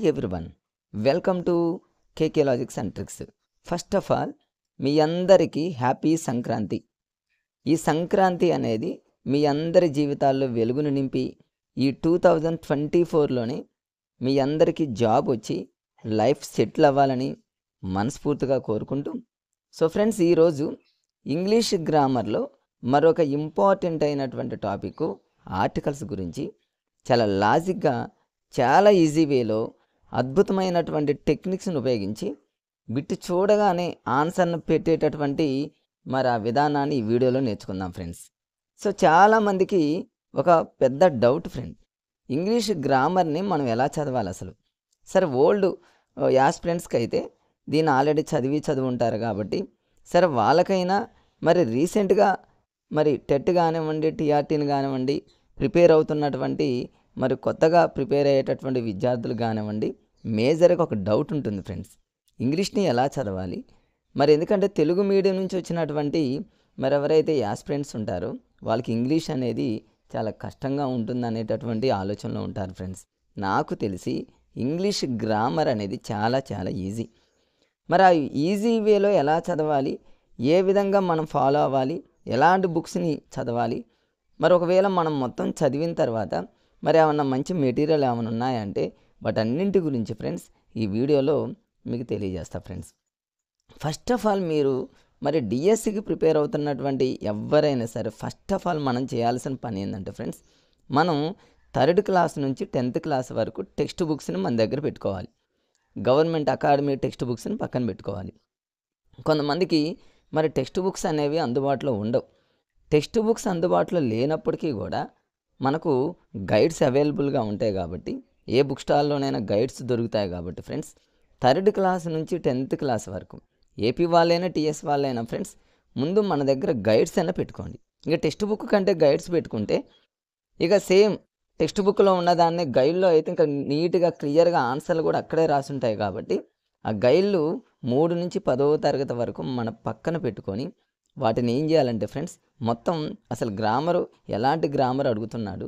Everyone, welcome to KK logics and tricks. First of all మీ అందరికీ happy Sankranti. ఈ సంక్రాంతి అనేది మీ అందరి జీవితాల్లో వెలుగును నింపి ఈ 2024లోనే మీ అందరికీ జాబ్ వచ్చి లైఫ్ సెటిల్ అవ్వాలని మనస్ఫూర్తిగా కోరుకుంటూ, సో ఫ్రెండ్స్, ఈరోజు ఇంగ్లీష్ గ్రామర్లో మరొక ఇంపార్టెంట్ అయినటువంటి టాపిక్ ఆర్టికల్స్ గురించి చాలా లాజిక్గా, చాలా ఈజీ వేలో అద్భుతమైనటువంటి టెక్నిక్స్ని ఉపయోగించి బిట్టు చూడగానే ఆన్సర్ను పెట్టేటటువంటి ఆ విధానాన్ని ఈ వీడియోలో నేర్చుకుందాం ఫ్రెండ్స్. సో చాలామందికి ఒక పెద్ద డౌట్ ఫ్రెండ్, ఇంగ్లీష్ గ్రామర్ని మనం ఎలా చదవాలి అసలు? సరే, ఓల్డ్ యాస్పిరెంట్స్కి అయితే దీన్ని ఆల్రెడీ చదివి ఉంటారు కాబట్టి సరే వాళ్ళకైనా రీసెంట్గా టెట్ కానివ్వండి, టీఆర్టీని కానివ్వండి ప్రిపేర్ అవుతున్నటువంటి కొత్తగా ప్రిపేర్ అయ్యేటటువంటి విద్యార్థులు కానివ్వండి, మేజర్గా ఒక డౌట్ ఉంటుంది ఫ్రెండ్స్, ఇంగ్లీష్ని ఎలా చదవాలి? ఎందుకంటే తెలుగు మీడియం నుంచి వచ్చినటువంటి ఎవరైతే యాస్పిరెంట్స్ ఉంటారో వాళ్ళకి ఇంగ్లీష్ అనేది చాలా కష్టంగా ఉంటుంది అనేటటువంటి ఆలోచనలో ఉంటారు ఫ్రెండ్స్. నాకు తెలిసి ఇంగ్లీష్ గ్రామర్ అనేది చాలా చాలా ఈజీ. ఆ ఈజీ వేలో ఎలా చదవాలి, ఏ విధంగా మనం ఫాలో అవ్వాలి, ఎలాంటి బుక్స్ని చదవాలి, ఒకవేళ మనం మొత్తం చదివిన తర్వాత ఏమన్నా మంచి మెటీరియల్ ఏమైనా ఉన్నాయంటే వాటన్నింటి గురించి ఫ్రెండ్స్ ఈ వీడియోలో మీకు తెలియజేస్తా ఫ్రెండ్స్. ఫస్ట్ ఆఫ్ ఆల్ మీరు డిఎస్సికి ప్రిపేర్ అవుతున్నటువంటి ఎవరైనా సరే ఫస్ట్ ఆఫ్ ఆల్ మనం చేయాల్సిన పని ఏంటంటే ఫ్రెండ్స్, మనం 3rd క్లాస్ నుంచి 10th క్లాస్ వరకు టెక్స్ట్ బుక్స్ని మన దగ్గర పెట్టుకోవాలి. గవర్నమెంట్ అకాడమీ టెక్స్ట్ బుక్స్ని పక్కన పెట్టుకోవాలి. కొంతమందికి టెక్స్ట్ బుక్స్ అనేవి అందుబాటులో ఉండవు. టెక్స్ట్ బుక్స్ అందుబాటులో లేనప్పటికీ కూడా మనకు గైడ్స్ అవైలబుల్గా ఉంటాయి కాబట్టి, ఏ బుక్ స్టాల్లోనైనా గైడ్స్ దొరుకుతాయి కాబట్టి ఫ్రెండ్స్, 3rd క్లాస్ నుంచి 10th క్లాస్ వరకు ఏపీ వాళ్ళైనా టీఎస్ వాళ్ళైనా ఫ్రెండ్స్ ముందు మన దగ్గర గైడ్స్ అయినా పెట్టుకోండి. ఇక టెక్స్ట్ బుక్ కంటే గైడ్స్ పెట్టుకుంటే ఇక సేమ్ టెక్స్ట్ బుక్లో ఉన్నదాన్ని గైడ్లో అయితే ఇంకా నీట్గా క్లియర్గా ఆన్సర్లు కూడా అక్కడే రాసుంటాయి కాబట్టి ఆ గైడ్లు 3 నుంచి 10వ తరగతి వరకు మన పక్కన పెట్టుకొని వాటిని ఏం చేయాలంటే ఫ్రెండ్స్, మొత్తం అసలు గ్రామరు ఎలాంటి గ్రామర్ అడుగుతున్నాడు,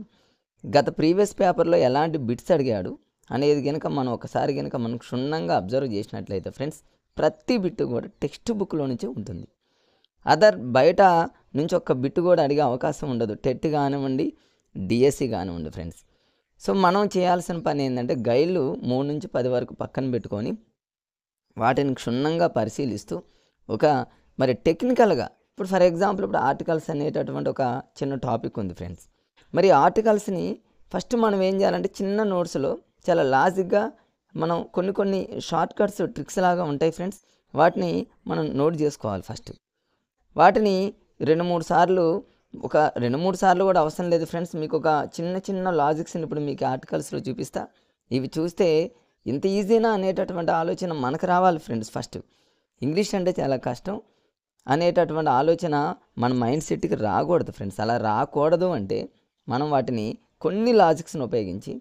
గత ప్రీవియస్ పేపర్లో ఎలాంటి బిట్స్ అడిగాడు అనేది కనుక మనం ఒకసారి కనుక మనం క్షుణ్ణంగా అబ్జర్వ్ చేసినట్లయితే ఫ్రెండ్స్, ప్రతి బిట్టు కూడా టెక్స్ట్ బుక్లో నుంచే ఉంటుంది. బయట నుంచి ఒక్క బిట్టు కూడా అడిగే అవకాశం ఉండదు, టెట్ కానివ్వండి, డిఎస్సి కానివ్వండి ఫ్రెండ్స్. సో మనం చేయాల్సిన పని ఏంటంటే గైడ్లు 3 నుంచి 10 వరకు పక్కన పెట్టుకొని వాటిని క్షుణ్ణంగా పరిశీలిస్తూ ఒక టెక్నికల్గా, ఇప్పుడు ఫర్ ఎగ్జాంపుల్ ఇప్పుడు ఆర్టికల్స్ అనేటటువంటి ఒక చిన్న టాపిక్ ఉంది ఫ్రెండ్స్. ఆర్టికల్స్ని ఫస్ట్ మనం ఏం చేయాలంటే చిన్న నోట్స్లో చాలా లాజిక్గా మనం కొన్ని షార్ట్ కట్స్ ట్రిక్స్ లాగా ఉంటాయి ఫ్రెండ్స్, వాటిని మనం నోట్ చేసుకోవాలి. ఫస్ట్ వాటిని 2-3 సార్లు, ఒక 2-3 సార్లు కూడా అవసరం లేదు ఫ్రెండ్స్. మీకు ఒక చిన్న లాజిక్స్ని ఇప్పుడు మీకు ఆర్టికల్స్లో చూపిస్తా, ఇవి చూస్తే ఇంత ఈజీనా అనేటటువంటి ఆలోచన మనకు రావాలి ఫ్రెండ్స్. ఫస్ట్ ఇంగ్లీష్ అంటే చాలా కష్టం అనేటటువంటి ఆలోచన మన మైండ్ సెట్కి రాకూడదు ఫ్రెండ్స్. అలా రాకూడదు అంటే మనం వాటిని కొన్ని లాజిక్స్ని ఉపయోగించి,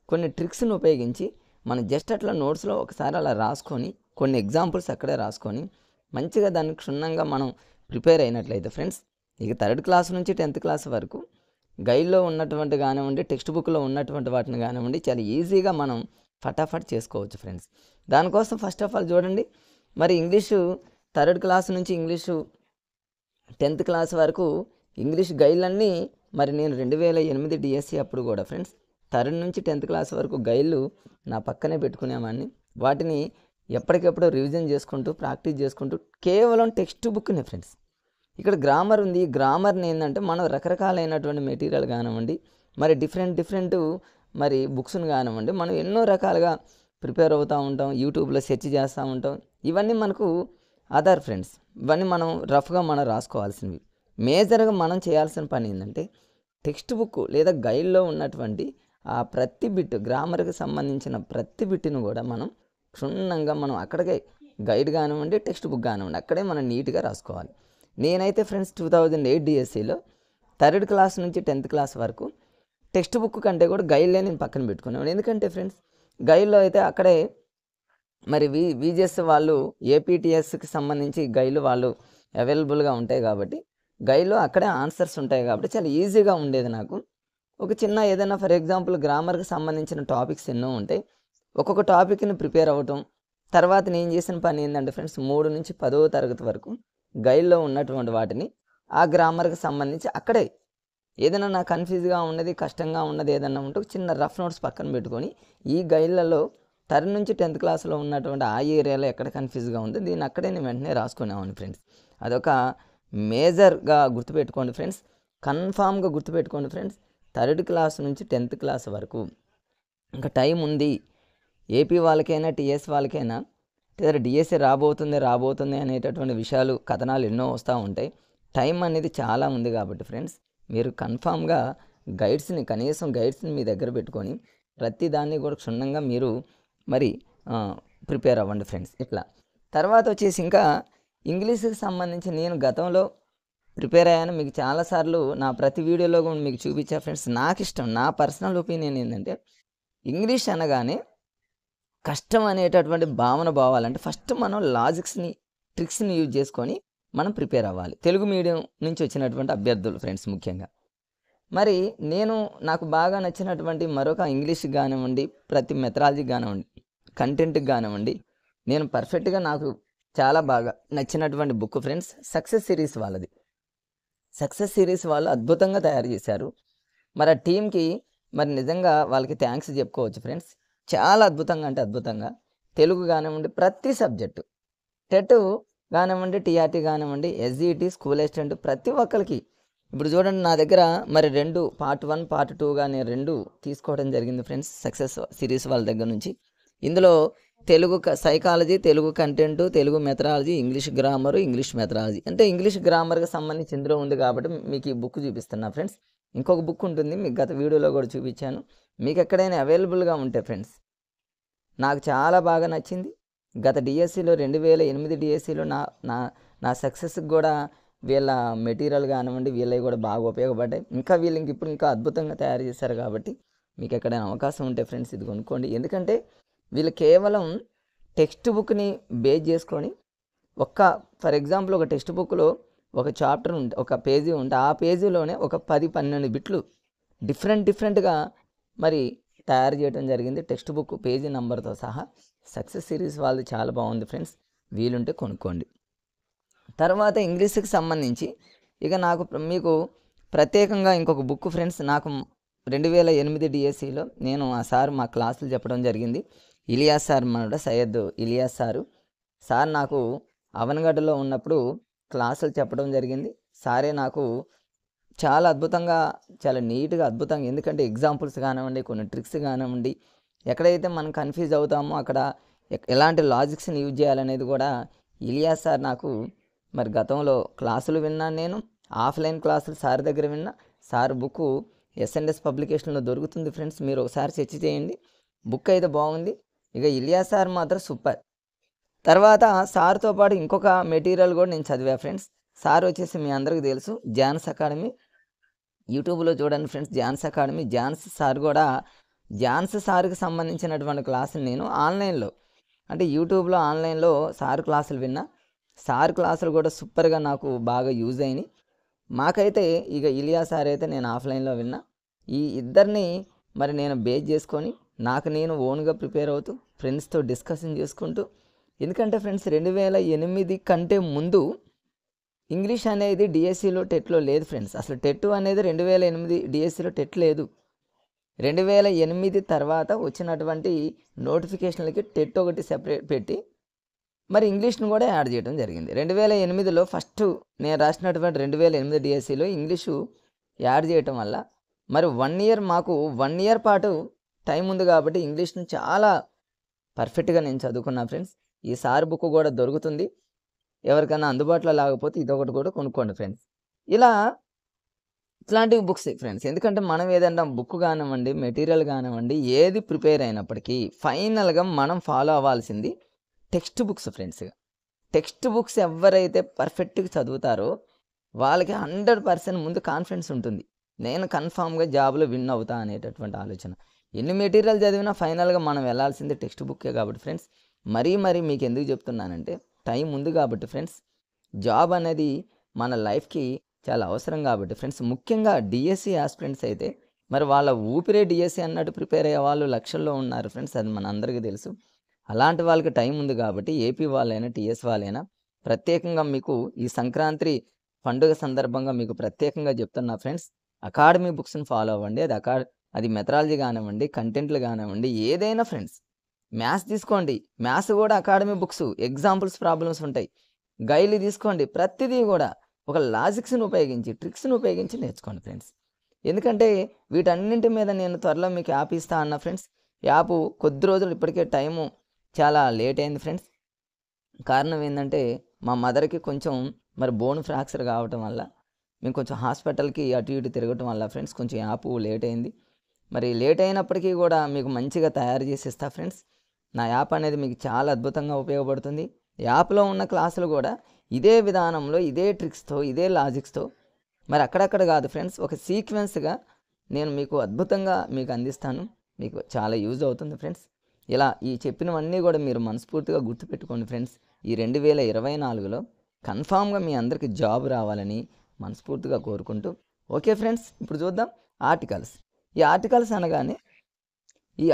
కొన్ని ట్రిక్స్ని ఉపయోగించి మనం జస్ట్ అట్లా నోట్స్లో ఒకసారి అలా రాసుకొని, కొన్ని ఎగ్జాంపుల్స్ అక్కడే రాసుకొని మంచిగా దాన్ని క్షుణ్ణంగా మనం ప్రిపేర్ అయినట్లయితే ఫ్రెండ్స్, ఇక 3rd క్లాస్ నుంచి 10th క్లాస్ వరకు గైడ్లో ఉన్నటువంటి కానివ్వండి, టెక్స్ట్ బుక్లో ఉన్నటువంటి వాటిని కానివ్వండి చాలా ఈజీగా మనం ఫటాఫట్ చేసుకోవచ్చు ఫ్రెండ్స్. దానికోసం ఫస్ట్ ఆఫ్ ఆల్ చూడండి, ఇంగ్లీషు 3rd క్లాస్ నుంచి ఇంగ్లీషు 10th క్లాస్ వరకు ఇంగ్లీష్ గైడ్లన్నీ నేను 2008 డిఎస్సి అప్పుడు కూడా ఫ్రెండ్స్ 3rd నుంచి 10th క్లాస్ వరకు గైడ్లు నా పక్కనే పెట్టుకునేవాడిని. వాటిని ఎప్పటికెప్పుడు రివిజన్ చేసుకుంటూ ప్రాక్టీస్ చేసుకుంటూ కేవలం టెక్స్ట్ బుక్నే ఫ్రెండ్స్. ఇక్కడ గ్రామర్ ఉంది, గ్రామర్ని ఏంటంటే మనం రకరకాలైనటువంటి మెటీరియల్ కానివ్వండి, డిఫరెంట్ బుక్స్ని కానివ్వండి, మనం ఎన్నో రకాలుగా ప్రిపేర్ అవుతూ ఉంటాం, యూట్యూబ్లో సెర్చ్ చేస్తూ ఉంటాం. ఇవన్నీ మనకు ఆధార్ ఫ్రెండ్స్, ఇవన్నీ మనం రఫ్గా మనం రాసుకోవాల్సినవి. మేజర్గా మనం చేయాల్సిన పని ఏంటంటే టెక్స్ట్ బుక్ లేదా గైడ్లో ఉన్నటువంటి ఆ ప్రతి బిట్, గ్రామర్కి సంబంధించిన ప్రతి బిట్ని కూడా మనం క్షుణ్ణంగా మనం అక్కడికే గైడ్ కానివ్వండి, టెక్స్ట్ బుక్ కానివ్వండి అక్కడే మనం నీట్గా రాసుకోవాలి. నేనైతే ఫ్రెండ్స్ 2008 డిఎస్సిలో 3rd క్లాస్ నుంచి 10th క్లాస్ వరకు టెక్స్ట్ బుక్ కంటే కూడా గైడ్లే నేను పక్కన పెట్టుకున్నాను. ఎందుకంటే ఫ్రెండ్స్ గైడ్లో అయితే అక్కడే విజిఎస్ వాళ్ళు ఏపీటీఎస్కి సంబంధించి గైడ్లు వాళ్ళు అవైలబుల్గా ఉంటాయి కాబట్టి గైడ్లో అక్కడే ఆన్సర్స్ ఉంటాయి కాబట్టి చాలా ఈజీగా ఉండేది నాకు. ఒక చిన్న ఏదైనా ఫర్ ఎగ్జాంపుల్ గ్రామర్కి సంబంధించిన టాపిక్స్ ఎన్నో ఉంటాయి, ఒక్కొక్క టాపిక్ని ప్రిపేర్ అవ్వటం. తర్వాత నేను చేసిన పని ఏంటంటే ఫ్రెండ్స్ 3 నుంచి 10వ తరగతి వరకు గైడ్లో ఉన్నటువంటి వాటిని ఆ గ్రామర్కి సంబంధించి అక్కడే ఏదైనా నాకు కన్ఫ్యూజ్గా ఉన్నది, కష్టంగా ఉన్నది ఏదన్నా ఉంటే ఒక చిన్న రఫ్ నోట్స్ పక్కన పెట్టుకొని ఈ గైడ్లలో థర్డ్ నుంచి 10th క్లాస్లో ఉన్నటువంటి ఆ ఏరియాలో ఎక్కడ కన్ఫ్యూజ్గా ఉందో దీన్ని అక్కడే నేను వెంటనే రాసుకునేవాడిని ఫ్రెండ్స్. అదొక మేజర్గా గుర్తుపెట్టుకోండి ఫ్రెండ్స్, కన్ఫామ్గా గుర్తుపెట్టుకోండి ఫ్రెండ్స్. 3rd క్లాస్ నుంచి 10th క్లాస్ వరకు ఇంకా టైం ఉంది. ఏపీ వాళ్ళకైనా టీఎస్ వాళ్ళకైనా లేదా డిఎస్సి రాబోతుంది అనేటటువంటి విషయాలు, కథనాలు ఎన్నో వస్తూ ఉంటాయి. టైం అనేది చాలా ఉంది కాబట్టి ఫ్రెండ్స్ మీరు కన్ఫామ్గా కనీసం గైడ్స్ని మీ దగ్గర పెట్టుకొని ప్రతి దాన్ని కూడా క్షుణ్ణంగా మీరు మరి ప్రిపేర్ అవ్వండి ఫ్రెండ్స్. ఇట్లా తర్వాత వచ్చేసి ఇంకా ఇంగ్లీష్కి సంబంధించి నేను గతంలో ప్రిపేర్ అయ్యాను. మీకు చాలాసార్లు నా ప్రతి వీడియోలో కూడా మీకు చూపించా ఫ్రెండ్స్. నాకు ఇష్టం, నా పర్సనల్ ఒపీనియన్ ఏంటంటే ఇంగ్లీష్ అనగానే కష్టం అనేటటువంటి భావన పోవాలంటే ఫస్ట్ మనం లాజిక్స్ని, ట్రిక్స్ని యూజ్ చేసుకొని మనం ప్రిపేర్ అవ్వాలి. తెలుగు మీడియం నుంచి వచ్చినటువంటి అభ్యర్థులు ఫ్రెండ్స్ ముఖ్యంగా. మరి నాకు బాగా నచ్చినటువంటి మరొక ఇంగ్లీష్కి కానివ్వండి, ప్రతి మెథడాలజీకి కానివ్వండి, కంటెంట్కి కానివ్వండి, నేను పర్ఫెక్ట్గా నాకు చాలా బాగా నచ్చినటువంటి బుక్ ఫ్రెండ్స్ సక్సెస్ సిరీస్ వాళ్ళది. సక్సెస్ సిరీస్ వాళ్ళు అద్భుతంగా తయారు చేశారు. మరి ఆ టీంకి మరి నిజంగా వాళ్ళకి థ్యాంక్స్ చెప్పుకోవచ్చు ఫ్రెండ్స్. చాలా అద్భుతంగా అంటే అద్భుతంగా తెలుగు కానివ్వండి, ప్రతి సబ్జెక్టు, టెట్ కానివ్వండి, టీఆర్టీ కానివ్వండి, ఎస్జిటి, స్కూల్ అసిస్టెంట్, ప్రతి ఒక్కరికి ఇప్పుడు చూడండి నా దగ్గర మరి 2 పార్ట్ 1 పార్ట్ 2గా నేను 2 తీసుకోవడం జరిగింది ఫ్రెండ్స్ సక్సెస్ సిరీస్ వాళ్ళ దగ్గర నుంచి. ఇందులో Telugu psychology, Telugu content, Telugu methodology, English grammar, English methodology, అంటే ఇంగ్లీష్ గ్రామర్కి సంబంధించి ఇందులో ఉంది కాబట్టి మీకు ఈ బుక్ చూపిస్తున్నా ఫ్రెండ్స్. ఇంకొక బుక్ ఉంటుంది, మీకు గత వీడియోలో కూడా చూపించాను. మీకు ఎక్కడైనా అవైలబుల్గా ఉంటే ఫ్రెండ్స్, నాకు చాలా బాగా నచ్చింది. గత డిఎస్సిలో 2008 డిఎస్సిలో నా సక్సెస్కి కూడా వీళ్ళ మెటీరియల్ కానివ్వండి, వీళ్ళవి కూడా బాగా ఉపయోగపడ్డాయి. ఇంకా వీళ్ళకి ఇప్పుడు ఇంకా అద్భుతంగా తయారు చేశారు కాబట్టి మీకు ఎక్కడైనా అవకాశం ఉంటే ఫ్రెండ్స్ ఇది కొనుక్కోండి. ఎందుకంటే వీళ్ళు కేవలం టెక్స్ట్ బుక్ని బేస్ చేసుకొని ఫర్ ఎగ్జాంపుల్ ఒక టెక్స్ట్ బుక్లో ఒక చాప్టర్ ఉంటే, ఒక పేజీ ఉంటే ఆ పేజీలోనే ఒక 10-12 బిట్లు డిఫరెంట్గా మరి తయారు చేయడం జరిగింది. టెక్స్ట్ బుక్ పేజీ నెంబర్తో సహా సక్సెస్ సిరీస్ వాళ్ళది చాలా బాగుంది ఫ్రెండ్స్, వీలుంటే కొనుక్కోండి. తర్వాత ఇంగ్లీష్కి సంబంధించి ఇక మీకు ప్రత్యేకంగా ఇంకొక బుక్ ఫ్రెండ్స్, నాకు 2008 డిఎస్సిలో నేను ఆ సార్ మా క్లాసులు చెప్పడం జరిగింది. ఇలియాస్ సార్ అన్నమాట, సయ్యద్ ఇలియాస్ సార్ నాకు అవనగడ్డలో ఉన్నప్పుడు క్లాసులు చెప్పడం జరిగింది. సారే నాకు చాలా అద్భుతంగా, చాలా నీట్గా అద్భుతంగా, ఎందుకంటే ఎగ్జాంపుల్స్ కానివ్వండి, కొన్ని ట్రిక్స్ కానివ్వండి, ఎక్కడైతే మనం కన్ఫ్యూజ్ అవుతామో అక్కడ ఎలాంటి లాజిక్స్ని యూజ్ చేయాలనేది కూడా ఇలియాస్ సార్ నాకు మరి గతంలో క్లాసులు విన్నాను. నేను ఆఫ్లైన్ క్లాసులు సార్ దగ్గర విన్నా. సార్ బుక్ ఎస్ఎన్ఎస్ పబ్లికేషన్లో దొరుకుతుంది ఫ్రెండ్స్, మీరు ఒకసారి సెర్చ్ చేయండి. బుక్ అయితే బాగుంది. ఇక ఇలియాస్ సార్ మాత్రం సూపర్. తర్వాత సార్తో పాటు ఇంకొక మెటీరియల్ కూడా నేను చదివా ఫ్రెండ్స్. సార్ వచ్చేసి మీ అందరికీ తెలుసు, జాన్స్ అకాడమీ. యూట్యూబ్లో చూడండి ఫ్రెండ్స్, జాన్స్ అకాడమీ. జాన్స్ సార్కి సంబంధించినటువంటి క్లాసులు నేను ఆన్లైన్లో, అంటే యూట్యూబ్లో ఆన్లైన్లో సార్ క్లాసులు విన్నా. సార్ క్లాసులు కూడా సూపర్గా నాకు బాగా యూజ్ అయినాయి. మాకైతే ఇక ఇలియాస్ సార్ అయితే నేను ఆఫ్లైన్లో విన్నా. ఈ ఇద్దరిని మరి నేను బేస్ చేసుకొని నేను ఓన్గా ప్రిపేర్ అవుతూ ఫ్రెండ్స్తో డిస్కషన్ చేసుకుంటూ, ఎందుకంటే ఫ్రెండ్స్ 2008 కంటే ముందు ఇంగ్లీష్ అనేది డిఎస్సిలో టెట్లో లేదు ఫ్రెండ్స్. అసలు టెట్ అనేది 2008 డిఎస్సిలో టెట్ లేదు. 2008 తర్వాత వచ్చినటువంటి నోటిఫికేషన్లకి టెట్ ఒకటి సెపరేట్ పెట్టి మరి ఇంగ్లీష్ను కూడా యాడ్ చేయడం జరిగింది. 2008లో ఫస్ట్ నేను రాసినటువంటి 2008 డిఎస్సిలో ఇంగ్లీషు యాడ్ చేయటం వల్ల మరి 1 ఇయర్ మాకు 1 ఇయర్ పాటు టైం ఉంది కాబట్టి ఇంగ్లీష్ను చాలా పర్ఫెక్ట్గా నేను చదువుకున్నా ఫ్రెండ్స్. ఈ సార్ బుక్ కూడా దొరుకుతుంది, ఎవరికైనా అందుబాటులో లేకపోతే ఇదొకటి కూడా కొనుక్కోండి ఫ్రెండ్స్. ఇట్లాంటివి బుక్స్ ఫ్రెండ్స్, ఎందుకంటే మనం ఏదైనా బుక్ కానివ్వండి, మెటీరియల్ కానివ్వండి, ఏది ప్రిపేర్ అయినప్పటికీ ఫైనల్గా మనం ఫాలో అవ్వాల్సింది textbooks friends. Textbooks ఎవరైతే పర్ఫెక్ట్గా చదువుతారో వాళ్ళకి 100% ముందు కాన్ఫిడెన్స్ ఉంటుంది, నేను కన్ఫామ్గా జాబ్లో విన్ అవుతా అనేటటువంటి ఆలోచన. ఎన్ని మెటీరియల్ చదివినా ఫైనల్గా మనం వెళ్ళాల్సింది టెక్స్ట్ బుక్కే కాబట్టి ఫ్రెండ్స్. మరీ మీకు ఎందుకు చెప్తున్నానంటే టైం ఉంది కాబట్టి ఫ్రెండ్స్, జాబ్ అనేది మన లైఫ్కి చాలా అవసరం కాబట్టి ఫ్రెండ్స్, ముఖ్యంగా డిఎస్సి ఆస్పిరెంట్స్ అయితే మరి వాళ్ళ ఊపిరే డిఎస్సి అన్నట్టు ప్రిపేర్ అయ్యే వాళ్ళు లక్షల్లో ఉన్నారు ఫ్రెండ్స్. అది మన అందరికీ తెలుసు. అలాంటి వాళ్ళకి టైం ఉంది కాబట్టి ఏపీ వాళ్ళైనా, టీఎస్ వాళ్ళైనా ప్రత్యేకంగా మీకు ఈ సంక్రాంతి పండుగ సందర్భంగా మీకు ప్రత్యేకంగా చెప్తున్నా ఫ్రెండ్స్. అకాడమీ బుక్స్‌ని ఫాలో అవ్వండి. అది మెథడాలజీ కానివ్వండి, కంటెంట్లు కానివ్వండి, ఏదైనా ఫ్రెండ్స్. మ్యాథ్స్ తీసుకోండి. మ్యాథ్స్ కూడా అకాడమీ బుక్స్, ఎగ్జాంపుల్స్ ప్రాబ్లమ్స్ ఉంటాయి. గైడ్‌లు తీసుకోండి. ప్రతిదీ కూడా ఒక లాజిక్స్‌ని ఉపయోగించి, ట్రిక్స్‌ని ఉపయోగించి నేర్చుకోండి ఫ్రెండ్స్. ఎందుకంటే వీటన్నింటి మీద నేను త్వరలో మీకు యాప్ ఇస్తా అన్నా ఫ్రెండ్స్. యాప్ కొద్ది రోజులు ఇప్పటికే టైము చాలా లేట్ అయింది ఫ్రెండ్స్. కారణం ఏందంటే మా మదర్‌కి కొంచెం మరి బోన్ ఫ్రాక్చర్ కావటం వల్ల మేము కొంచెం హాస్పిటల్‌కి అటు ఇటు తిరగటం వల్ల ఫ్రెండ్స్ కొంచెం యాప్ లేట్ అయింది. మరి లేట్ అయినప్పటికీ కూడా మీకు మంచిగా తయారు చేసి ఇస్తా ఫ్రెండ్స్. నా యాప్ అనేది మీకు చాలా అద్భుతంగా ఉపయోగపడుతుంది. యాప్‌లో ఉన్న క్లాసులు కూడా ఇదే విధానంలో, ఇదే ట్రిక్స్‌తో, ఇదే లాజిక్స్‌తో మరి అక్కడక్కడ కాదు ఫ్రెండ్స్. ఒక సీక్వెన్స్‌గా నేను మీకు అద్భుతంగా మీకు అందిస్తాను. మీకు చాలా యూజ్ అవుతుంది ఫ్రెండ్స్. ఇలా ఈ చెప్పినవన్నీ కూడా మీరు మనస్ఫూర్తిగా గుర్తుపెట్టుకోండి ఫ్రెండ్స్. ఈ 2024లో కన్ఫామ్‌గా మీ అందరికీ జాబ్ రావాలని మనస్ఫూర్తిగా కోరుకుంటూ ఓకే ఫ్రెండ్స్. ఇప్పుడు చూద్దాం ఆర్టికల్స్. ఈ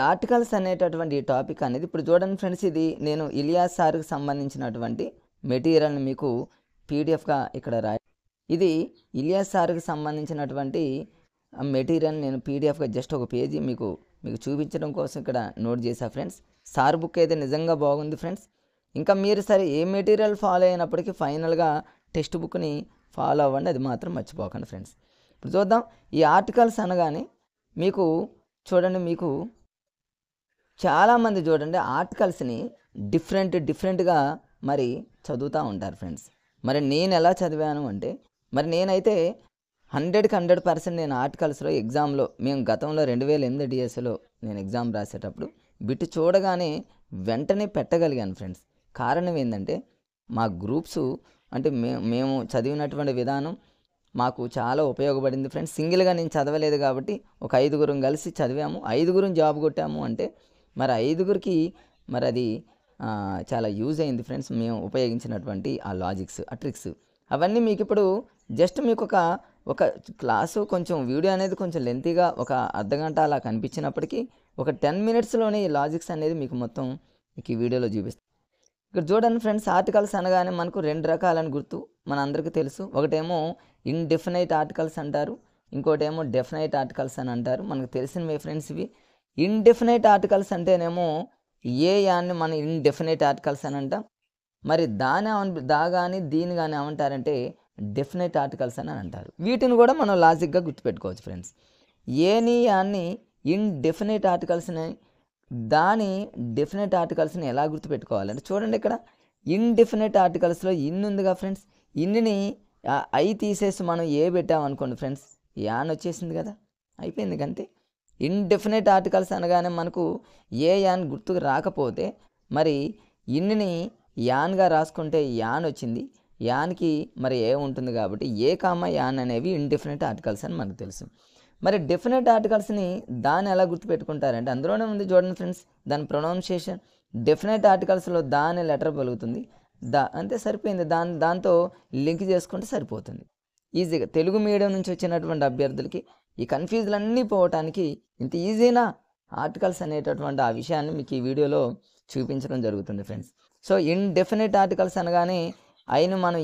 ఆర్టికల్స్ అనేటటువంటి ఈ టాపిక్ అనేది ఇప్పుడు చూడండి ఫ్రెండ్స్. ఇది నేను ఇలియాస్ సార్కి సంబంధించినటువంటి మెటీరియల్ని మీకు పీడిఎఫ్గా ఇక్కడ ఇది ఇలియాస్ సార్కి సంబంధించినటువంటి మెటీరియల్ నేను పీడిఎఫ్గా జస్ట్ ఒక పేజీ మీకు చూపించడం కోసం ఇక్కడ నోట్ చేశా ఫ్రెండ్స్. సార్ బుక్ అయితే నిజంగా బాగుంది ఫ్రెండ్స్. ఇంకా మీరు సరే ఏ మెటీరియల్ ఫాలో అయినప్పటికీ ఫైనల్గా టెక్స్ట్ బుక్ని ఫాలో అవ్వండి. అది మాత్రం మర్చిపోకండి ఫ్రెండ్స్. ఇప్పుడు చూద్దాం ఈ ఆర్టికల్స్ అనగానే మీకు చూడండి, మీకు చాలామంది చూడండి ఆర్టికల్స్ని డిఫరెంట్గా మరి చదువుతూ ఉంటారు ఫ్రెండ్స్. మరి నేను ఎలా చదివాను అంటే మరి నేనైతే 100% నేను ఆర్టికల్స్లో ఎగ్జామ్లో మేము గతంలో 2008 డిఎస్సిలో నేను ఎగ్జామ్ రాసేటప్పుడు బిట్ చూడగానే వెంటనే పెట్టగలిగాను ఫ్రెండ్స్. కారణం ఏంటంటే మా గ్రూప్స్ అంటే మేము చదివినటువంటి విధానం మాకు చాలా ఉపయోగపడింది ఫ్రెండ్స్. సింగిల్గా నేను చదవలేదు కాబట్టి ఒక 5గురం కలిసి చదివాము, 5గురం జాబ్ కొట్టాము అంటే మరి 5గురికి మరి అది చాలా యూజ్ అయింది ఫ్రెండ్స్. మేము ఉపయోగించినటువంటి ఆ లాజిక్స్, ఆ ట్రిక్స్ అవన్నీ మీకు ఇప్పుడు జస్ట్ మీకు ఒక క్లాసు కొంచెం వీడియో అనేది కొంచెం లెంతీగా ఒక అర్ధగంట అలా కనిపించినప్పటికీ ఒక 10 మినిట్స్లోనే ఈ లాజిక్స్ అనేది మీకు మొత్తం మీకు ఈ వీడియోలో చూపిస్తాను. ఇక్కడ చూడండి ఫ్రెండ్స్, ఆర్టికల్స్ అనగానే మనకు 2 రకాలని గుర్తు మన అందరికీ తెలుసు. ఒకటేమో ఇండెఫినైట్ ఆర్టికల్స్ అంటారు, ఇంకోటేమో డెఫినైట్ ఆర్టికల్స్ అని అంటారు. మనకు తెలిసినవే ఫ్రెండ్స్ ఇవి. ఇండెఫినైట్ ఆర్టికల్స్ అంటేనేమో యాన్ని మనం ఇండెఫినైట్ ఆర్టికల్స్ అని అంటాం. మరి దా కానీ దీని కానీ ఏమంటారంటే డెఫినైట్ ఆర్టికల్స్ అని అంటారు. వీటిని కూడా మనం లాజిక్గా గుర్తుపెట్టుకోవచ్చు ఫ్రెండ్స్. యాన్ని ఇండెఫినైట్ ఆర్టికల్స్ని, దాని డెఫినెట్ ఆర్టికల్స్ని ఎలా గుర్తుపెట్టుకోవాలంటే చూడండి, ఇక్కడ ఇండెఫినెట్ ఆర్టికల్స్లో ఇన్ ఉందిగా ఫ్రెండ్స్. ఇన్ని ఐ తీసేసి మనం ఏ పెట్టామనుకోండి ఫ్రెండ్స్, యాన్ వచ్చేసింది కదా, అయిపోయింది అంతే. ఇండెఫినెట్ ఆర్టికల్స్ అనగానే మనకు యాన్ గుర్తుకు రాకపోతే మరి ఇన్ని యాన్గా రాసుకుంటే యాన్ వచ్చింది, యాన్కి మరి ఏ ఉంటుంది కాబట్టి యాన్ అనేవి ఇండెఫినెట్ ఆర్టికల్స్ అని మనకు తెలుసు. మరి డెఫినెట్ ఆర్టికల్స్ని దాన్ని ఎలా గుర్తుపెట్టుకుంటారంటే అందులోనే ఉంది చూడండి ఫ్రెండ్స్, దాని ప్రొనౌన్సియేషన్. డెఫినెట్ ఆర్టికల్స్లో దాని లెటర్ పలుకుతుంది, అంతే సరిపోయింది. దాంతో లింక్ చేసుకుంటే సరిపోతుంది ఈజీగా. తెలుగు మీడియం నుంచి వచ్చినటువంటి అభ్యర్థులకి ఈ కన్ఫ్యూజన్లన్నీ పోవటానికి ఇంత ఈజీనా ఆర్టికల్స్ అనేటటువంటి ఆ విషయాన్ని మీకు ఈ వీడియోలో చూపించడం జరుగుతుంది ఫ్రెండ్స్. సో ఇండెఫినెట్ ఆర్టికల్స్ అనగానే అయిన మనం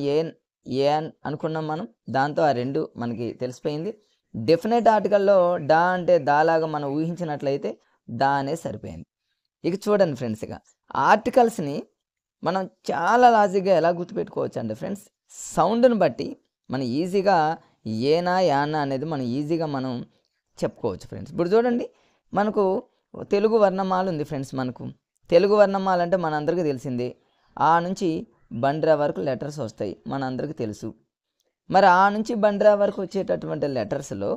ఏన్ అనుకున్నాం మనం, దాంతో ఆ 2 మనకి తెలిసిపోయింది. డెఫినెట్ ఆర్టికల్లో డా అంటే దాలాగా మనం ఊహించినట్లయితే దా అనేది సరిపోయింది. ఇక చూడండి ఫ్రెండ్స్, ఇక ఆర్టికల్స్ని మనం చాలా లాజిక్గా ఎలా గుర్తుపెట్టుకోవచ్చు అంటే ఫ్రెండ్స్, సౌండ్ని బట్టి మనం ఈజీగా ఏనా యానా అనేది మనం ఈజీగా మనం చెప్పుకోవచ్చు ఫ్రెండ్స్. ఇప్పుడు చూడండి, మనకు తెలుగు వర్ణమాల ఉంది ఫ్రెండ్స్. మనకు తెలుగు వర్ణమాల అంటే మనందరికీ తెలిసిందే. ఆ నుంచి బండ్రా వరకు లెటర్స్ వస్తాయి, మనందరికీ తెలుసు. మరి ఆ నుంచి బండ్రా వరకు వచ్చేటటువంటి లెటర్స్లో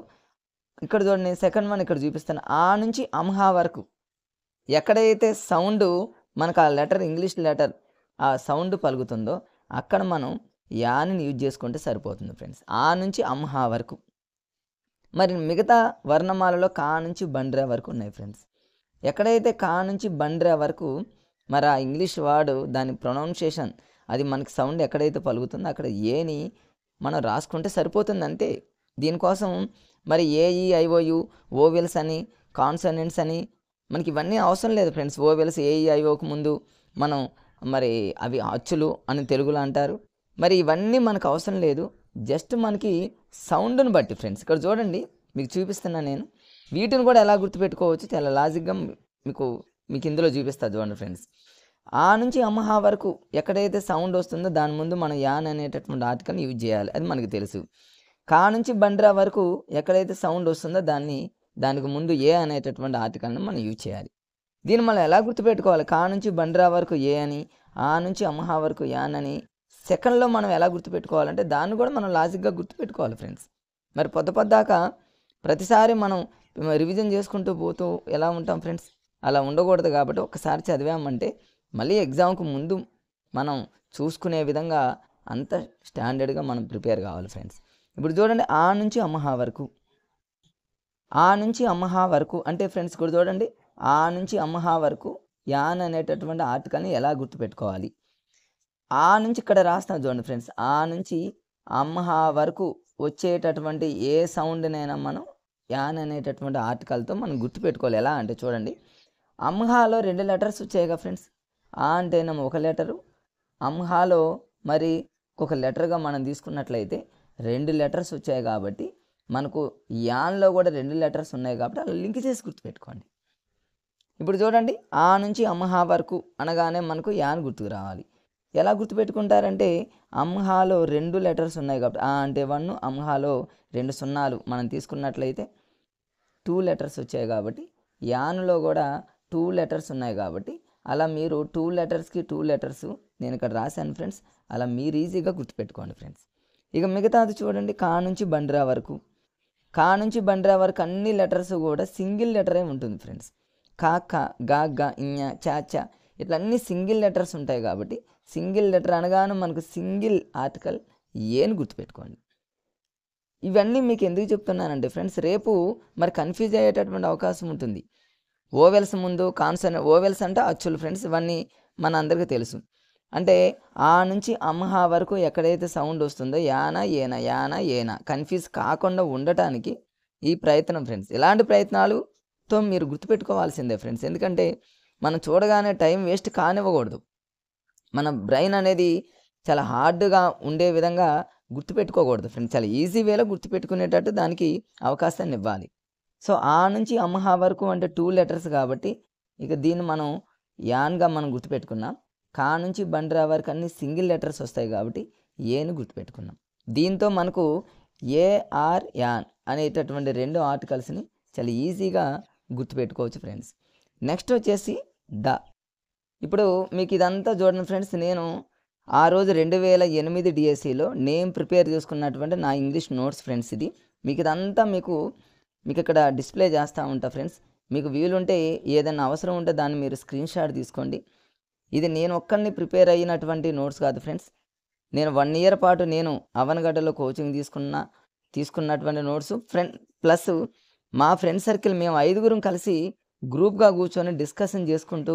ఇక్కడ చూడండి, సెకండ్ వన్ ఇక్కడ చూపిస్తాను. ఆ నుంచి అంహా వరకు ఎక్కడైతే సౌండ్ మనకు ఆ లెటర్, ఇంగ్లీష్ లెటర్ ఆ సౌండ్ పలుకుతుందో అక్కడ మనం యాని యూజ్ చేసుకుంటే సరిపోతుంది ఫ్రెండ్స్. ఆ నుంచి అంహా వరకు. మరి మిగతా వర్ణమాలలో కా నుంచి బండ్రా వరకు ఉన్నాయి ఫ్రెండ్స్. ఎక్కడైతే కా నుంచి బండ్రా వరకు మరి ఆ ఇంగ్లీష్ వర్డ్ దాని ప్రొనౌన్సియేషన్ అది మనకి సౌండ్ ఎక్కడైతే పలుకుతుందో అక్కడ ఏని మనం రాసుకుంటే సరిపోతుంది అంతే. దీనికోసం మరి ఏఈఐఓయు ఓవెల్స్ అని కాన్సనెంట్స్ అని మనకి ఇవన్నీ అవసరం లేదు ఫ్రెండ్స్. ఓవెల్స్ ఏఈఐఓకి ముందు మనం మరి అవి అచ్చులు అని తెలుగులో అంటారు. మరి ఇవన్నీ మనకు అవసరం లేదు. జస్ట్ మనకి సౌండ్ని బట్టి ఫ్రెండ్స్. ఇక్కడ చూడండి మీకు చూపిస్తున్నా నేను. వీటిని కూడా ఎలా గుర్తుపెట్టుకోవచ్చు చాలా లాజిక్గా మీకు ఇందులో చూపిస్తా చూడండి ఫ్రెండ్స్. ఆ నుంచి అమహా వరకు ఎక్కడైతే సౌండ్ వస్తుందో దాని ముందు మనం యాన్ అనేటటువంటి ఆర్టికల్ని యూజ్ చేయాలి, అది మనకు తెలుసు. కా నుంచి బండ్రా వరకు ఎక్కడైతే సౌండ్ వస్తుందో దానికి ముందు ఏ అనేటటువంటి ఆర్టికల్ని మనం యూజ్ చేయాలి. దీన్ని మనం ఎలా గుర్తుపెట్టుకోవాలి? కా నుంచి బండ్రా వరకు ఏ అని, ఆ నుంచి అమహా వరకు యాన్ అని సెకండ్లో మనం ఎలా గుర్తుపెట్టుకోవాలంటే దాన్ని కూడా మనం లాజిక్గా గుర్తుపెట్టుకోవాలి ఫ్రెండ్స్. మరి పొద్దుదాకా ప్రతిసారి మనం రివిజన్ చేసుకుంటూ పోతూ ఎలా ఉంటాం ఫ్రెండ్స్? అలా ఉండకూడదు. కాబట్టి ఒక్కసారి చదివామంటే మళ్ళీ ఎగ్జామ్కు ముందు మనం చూసుకునే విధంగా అంత స్టాండర్డ్గా మనం ప్రిపేర్ కావాలి ఫ్రెండ్స్. ఇప్పుడు చూడండి, ఆ నుంచి అమహా వరకు. ఆ నుంచి అమహా వరకు అంటే ఫ్రెండ్స్ ఇప్పుడు చూడండి, ఆ నుంచి అమహా వరకు యాన్ అనేటటువంటి ఆర్టికల్ని ఎలా గుర్తుపెట్టుకోవాలి? ఆ నుంచి ఇక్కడ రాస్తాను చూడండి ఫ్రెండ్స్. ఆ నుంచి అమహా వరకు వచ్చేటటువంటి ఏ సౌండ్నైనా మనం యాన్ అనేటటువంటి ఆర్టికల్తో మనం గుర్తుపెట్టుకోవాలి. ఎలా అంటే చూడండి, అమ్హాలో 2 లెటర్స్ వచ్చాయిగా ఫ్రెండ్స్. ఆ అంటేనేమో ఒక లెటరు, అమ్హాలో మరి ఒక లెటర్గా మనం తీసుకున్నట్లయితే 2 లెటర్స్ వచ్చాయి. కాబట్టి మనకు యాన్లో కూడా 2 లెటర్స్ ఉన్నాయి కాబట్టి అలా లింక్ చేసి గుర్తుపెట్టుకోండి. ఇప్పుడు చూడండి, ఆ నుంచి అమ్హా వరకు అనగానే మనకు యాన్ గుర్తుకు రావాలి. ఎలా గుర్తుపెట్టుకుంటారంటే అమ్హాలో 2 లెటర్స్ ఉన్నాయి కాబట్టి ఆ అంటే 1, అమ్హాలో 2 సున్నాలు మనం తీసుకున్నట్లయితే 2 లెటర్స్ వచ్చాయి. కాబట్టి యాన్లో కూడా 2 లెటర్స్ ఉన్నాయి. కాబట్టి అలా మీరు 2 లెటర్స్కి 2 లెటర్స్ నేను ఇక్కడ రాశాను ఫ్రెండ్స్. అలా మీరు ఈజీగా గుర్తుపెట్టుకోండి ఫ్రెండ్స్. ఇక మిగతాది చూడండి, కా నుంచి బండ్రా వరకు. కా నుంచి బండ్రా వరకు అన్ని లెటర్స్ కూడా సింగిల్ లెటరే ఉంటుంది ఫ్రెండ్స్. కా కా, గా గా, ఇñ, చా చా ఇట్లా అన్ని సింగిల్ లెటర్స్ ఉంటాయి. కాబట్టి సింగిల్ లెటర్ అనగానే మనకు సింగిల్ ఆర్టికల్ ఏని గుర్తుపెట్టుకోండి. ఇవన్నీ మీకు ఎందుకు చెప్తున్నానంటే ఫ్రెండ్స్, రేపు మరి కన్ఫ్యూజ్ అయ్యేటటువంటి అవకాశం ఉంటుంది. ఓవెల్స్ ముందు ఓవెల్స్ అంటే అచ్చులు ఫ్రెండ్స్. ఇవన్నీ మన అందరికీ తెలుసు. అంటే ఆ నుంచి అమ్హా వరకు ఎక్కడైతే సౌండ్ వస్తుందో యానా ఏనా, యానా ఏనా కన్ఫ్యూజ్ కాకుండా ఉండటానికి ఈ ప్రయత్నం ఫ్రెండ్స్. ఇలాంటి ప్రయత్నాలతో మీరు గుర్తుపెట్టుకోవాల్సిందే ఫ్రెండ్స్. ఎందుకంటే మనం చూడగానే టైం వేస్ట్ కానివ్వకూడదు. మన బ్రెయిన్ అనేది చాలా హార్డ్గా ఉండే విధంగా గుర్తుపెట్టుకోకూడదు ఫ్రెండ్స్. చాలా ఈజీ వేలో గుర్తుపెట్టుకునేటట్టు దానికి అవకాశాన్ని ఇవ్వాలి. సో ఆ నుంచి అమ్హా వరకు అంటే 2 లెటర్స్ కాబట్టి ఇక దీన్ని మనం యాన్గా మనం గుర్తుపెట్టుకున్నాం. కా నుంచి బండ్రా వరకు అన్ని సింగిల్ లెటర్స్ వస్తాయి కాబట్టి ఏని గుర్తుపెట్టుకున్నాం. దీంతో మనకు ఏఆర్ యాన్ అనేటటువంటి 2 ఆర్టికల్స్ని చాలా ఈజీగా గుర్తుపెట్టుకోవచ్చు ఫ్రెండ్స్. నెక్స్ట్ వచ్చేసి ద. ఇప్పుడు మీకు ఇదంతా చూడండి ఫ్రెండ్స్, నేను ఆ రోజు 2008 డిఎస్సిలో నేను ప్రిపేర్ చేసుకున్నటువంటి నా ఇంగ్లీష్ నోట్స్ ఫ్రెండ్స్. ఇది మీకు ఇదంతా మీకు ఇక్కడ డిస్ప్లే చేస్తూ ఉంటా ఫ్రెండ్స్. మీకు వీలుంటే ఏదైనా అవసరం ఉంటే దాన్ని మీరు స్క్రీన్ షాట్ తీసుకోండి. ఇది నేను ఒక్కడిని ప్రిపేర్ అయినటువంటి నోట్స్ కాదు ఫ్రెండ్స్. నేను 1 ఇయర్ పాటు నేను అవనగడ్డలో కోచింగ్ తీసుకున్నటువంటి నోట్స్ ప్లస్ మా ఫ్రెండ్ సర్కిల్ మేము 5గురం కలిసి గ్రూప్గా కూర్చొని డిస్కషన్ చేసుకుంటూ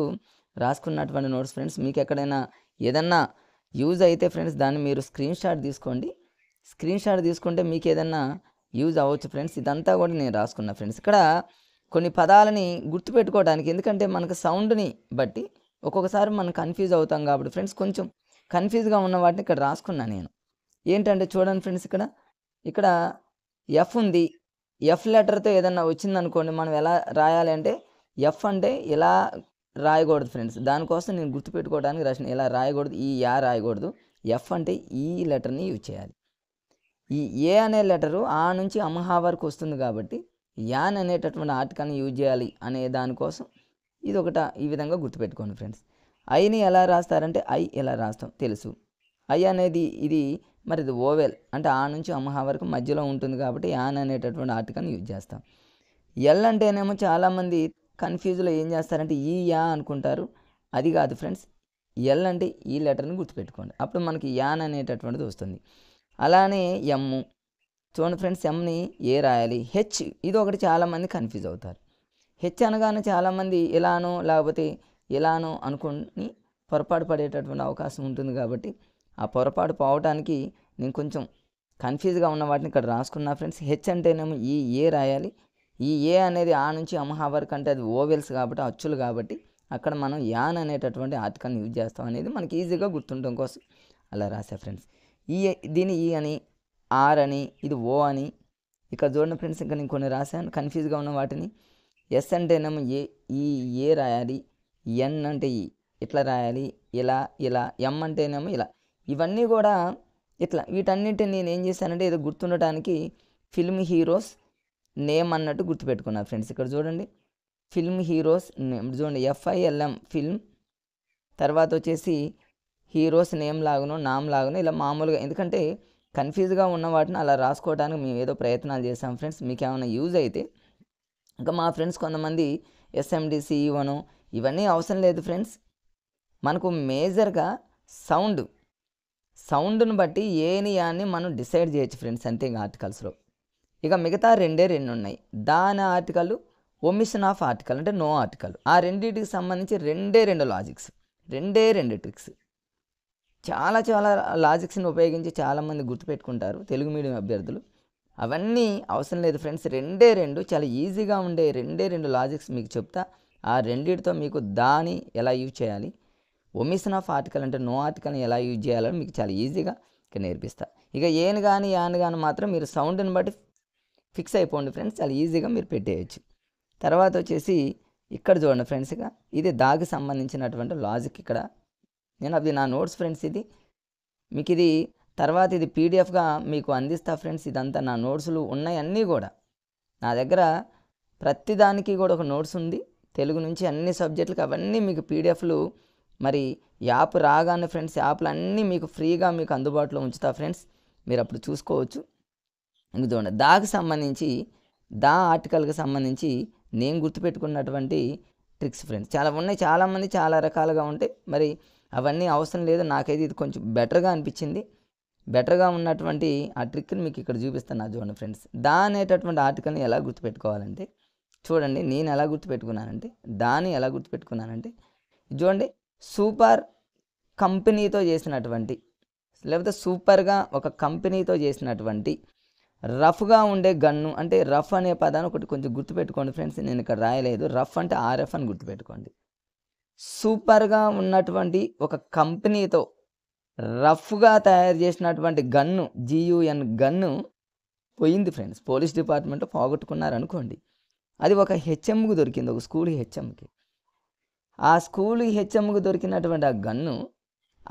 రాసుకున్నటువంటి నోట్స్ ఫ్రెండ్స్. మీకు ఎక్కడైనా ఏదన్నా యూజ్ అయితే ఫ్రెండ్స్ దాన్ని మీరు స్క్రీన్ షాట్ తీసుకోండి. స్క్రీన్ షాట్ తీసుకుంటే మీకు ఏదన్నా యూజ్ అవ్వచ్చు ఫ్రెండ్స్. ఇదంతా కూడా నేను రాసుకున్నా ఫ్రెండ్స్. ఇక్కడ కొన్ని పదాలని గుర్తుపెట్టుకోవడానికి, ఎందుకంటే మనకు సౌండ్ని బట్టి ఒక్కొక్కసారి మనం కన్ఫ్యూజ్ అవుతాం కాబట్టి ఫ్రెండ్స్ కొంచెం కన్ఫ్యూజ్గా ఉన్న వాటిని ఇక్కడ రాసుకున్నా నేను. ఏంటంటే చూడండి ఫ్రెండ్స్, ఇక్కడ ఎఫ్ ఉంది. ఎఫ్ లెటర్తో ఏదన్నా వచ్చిందనుకోండి మనం ఎలా రాయాలి అంటే ఎఫ్ అంటే ఇలా రాయకూడదు ఫ్రెండ్స్. దానికోసం నేను గుర్తుపెట్టుకోవడానికి రాసిన. ఇలా రాయకూడదు, ఈ యా రాయకూడదు. ఎఫ్ అంటే ఈ లెటర్ని యూజ్ చేయాలి. ఈ ఏ అనే లెటరు ఆ నుంచి అమ్హా వరకు వస్తుంది కాబట్టి యాన్ అనేటటువంటి ఆర్టికల్ని యూజ్ చేయాలి అనే దానికోసం ఇది ఈ విధంగా గుర్తుపెట్టుకోండి ఫ్రెండ్స్. ఐని ఎలా రాస్తారంటే ఐ ఎలా రాస్తాం తెలుసు. ఐ అనేది ఇది మరి ఇది ఓవెల్ అంటే ఆ నుంచి అమ్హా వరకు మధ్యలో ఉంటుంది కాబట్టి యాన్ అనేటటువంటి ఆర్టికల్ని యూజ్ చేస్తాం. ఎల్ అంటేనేమో చాలామంది కన్ఫ్యూజ్లో ఏం చేస్తారంటే ఈ యా అనుకుంటారు. అది కాదు ఫ్రెండ్స్. ఎల్ అంటే ఈ లెటర్ని గుర్తుపెట్టుకోండి, అప్పుడు మనకి యాన్ అనేటటువంటిది వస్తుంది. అలానే ఎమ్ము చూడండి ఫ్రెండ్స్, ఎమ్ని ఏ రాయాలి. హెచ్ ఇది ఒకటి చాలామంది కన్ఫ్యూజ్ అవుతారు. హెచ్ అనగానే చాలామంది ఇలానో లేకపోతే ఇలానో అనుకుని పొరపాటు పడేటటువంటి అవకాశం ఉంటుంది. కాబట్టి ఆ పొరపాటు పోవటానికి నేను కొంచెం కన్ఫ్యూజ్గా ఉన్న వాటిని ఇక్కడ రాసుకున్నా ఫ్రెండ్స్. హెచ్ అంటేనేమో ఈ ఏ రాయాలి. ఈ ఏ అనేది ఆ నుంచి అమహా వరకు అంటే అది ఓవెల్స్ కాబట్టి అచ్చులు కాబట్టి అక్కడ మనం యాన్ అనేటటువంటి ఆర్టికల్ని యూజ్ చేస్తాం అనేది మనకి ఈజీగా గుర్తుండడం కోసం అలా రాసా ఫ్రెండ్స్. ఈ దీని ఈ అని, ఆర్ అని, ఇది ఓ అని. ఇక్కడ చూడండి ఫ్రెండ్స్, ఇంకా నేను కొన్ని రాశాను కన్ఫ్యూజ్గా ఉన్న వాటిని. ఎస్ అంటేనేమో ఏ ఈ ఏ రాయాలి. ఎన్ అంటే ఈ ఇట్లా రాయాలి, ఇలా ఇలా. ఎం అంటేనేమో ఇలా. ఇవన్నీ కూడా ఇట్లా. వీటన్నిటిని నేను ఏం చేశానంటే ఏదో గుర్తుండటానికి ఫిల్మ్ హీరోస్ నేమ్ అన్నట్టు గుర్తుపెట్టుకున్నా ఫ్రెండ్స్. ఇక్కడ చూడండి, ఫిల్మ్ హీరోస్ నేమ్ చూడండి, FILM ఫిల్మ్, తర్వాత వచ్చేసి హీరోస్ నేమ్ లాగునో నామ్ లాగునో ఇలా మామూలుగా. ఎందుకంటే కన్ఫ్యూజ్గా ఉన్న వాటిని అలా రాసుకోవడానికి మేము ఏదో ప్రయత్నాలు చేసాం ఫ్రెండ్స్. మీకు ఏమైనా యూజ్ అయితే ఇంకా మా ఫ్రెండ్స్ కొంతమంది SMD CEO ఇవన్నీ అవసరం లేదు ఫ్రెండ్స్. మనకు మేజర్గా సౌండ్ను బట్టి ఏని యాన్ని మనం డిసైడ్ చేయొచ్చు ఫ్రెండ్స్, అంతే ఆర్టికల్స్లో. ఇక మిగతా రెండు ఉన్నాయి. దాని ఆర్టికల్, ఒమిషన్ ఆఫ్ ఆర్టికల్ అంటే నో ఆర్టికల్. ఆ రెండింటికి సంబంధించి రెండు లాజిక్స్, రెండు ట్రిక్స్. చాలా లాజిక్స్ని ఉపయోగించి చాలామంది గుర్తుపెట్టుకుంటారు తెలుగు మీడియం అభ్యర్థులు. అవన్నీ అవసరం లేదు ఫ్రెండ్స్. రెండు చాలా ఈజీగా ఉండే రెండు లాజిక్స్ మీకు చెప్తా. ఆ రెండింటితో మీకు దాని ఎలా యూజ్ చేయాలి, ఒమిషన్ ఆఫ్ ఆర్టికల్ అంటే నో ఆర్టికల్ని ఎలా యూజ్ చేయాలని మీకు చాలా ఈజీగా ఇక్కడ నేర్పిస్తా. ఇక ఏని కానీ యాన్ కానీ మాత్రం మీరు సౌండ్ని బట్టి ఫిక్స్ అయిపోండి ఫ్రెండ్స్, చాలా ఈజీగా మీరు పెట్టేయచ్చు. తర్వాత వచ్చేసి ఇక్కడ చూడండి ఫ్రెండ్స్, ఇక ఇది దాకి సంబంధించినటువంటి లాజిక్. ఇక్కడ నేను అది నా నోట్స్ ఫ్రెండ్స్. ఇది మీకు ఇది తర్వాత ఇది PDFగా మీకు అందిస్తా ఫ్రెండ్స్. ఇదంతా నా నోట్స్లు ఉన్నాయి అన్నీ కూడా నా దగ్గర. ప్రతిదానికి కూడా ఒక నోట్స్ ఉంది తెలుగు నుంచి అన్ని సబ్జెక్టులకు. అవన్నీ మీకు PDFలు మరి యాప్ రాగానే ఫ్రెండ్స్, యాప్లు అన్నీ మీకు ఫ్రీగా మీకు అందుబాటులో ఉంచుతా ఫ్రెండ్స్. మీరు అప్పుడు చూసుకోవచ్చు. ఇంక చూడండి, దాకి సంబంధించి ఆర్టికల్కి సంబంధించి నేను గుర్తుపెట్టుకున్నటువంటి ట్రిక్స్ ఫ్రెండ్స్ చాలా ఉన్నాయి. చాలామంది చాలా రకాలుగా ఉంటాయి. మరి అవన్నీ అవసరం లేదు, నాకైతే ఇది కొంచెం బెటర్గా అనిపించింది. బెటర్గా ఉన్నటువంటి ఆ ట్రిక్ని మీకు ఇక్కడ చూపిస్తాను. చూడండి ఫ్రెండ్స్, అనేటటువంటి ఆర్టికల్ని ఎలా గుర్తుపెట్టుకోవాలంటే చూడండి, నేను ఎలా గుర్తుపెట్టుకున్నానంటే ఎలా గుర్తుపెట్టుకున్నానంటే చూడండి, సూపర్ కంపెనీతో చేసినటువంటి, లేకపోతే సూపర్గా ఒక కంపెనీతో చేసినటువంటి రఫ్గా ఉండే గన్ను. అంటే రఫ్ అనే పదాన్ని ఒకటి కొంచెం గుర్తుపెట్టుకోండి ఫ్రెండ్స్. నేను ఇక్కడ రాయలేదు. రఫ్ అంటే RF అని గుర్తుపెట్టుకోండి. సూపర్గా ఉన్నటువంటి ఒక కంపెనీతో రఫ్గా తయారు చేసినటువంటి గన్ను, GUN గన్ను పోయింది ఫ్రెండ్స్. పోలీస్ డిపార్ట్మెంట్ పోగొట్టుకున్నారనుకోండి. అది ఒక HMకు దొరికింది, ఒక స్కూల్ HMకి. ఆ స్కూల్ HMకు దొరికినటువంటి ఆ గన్ను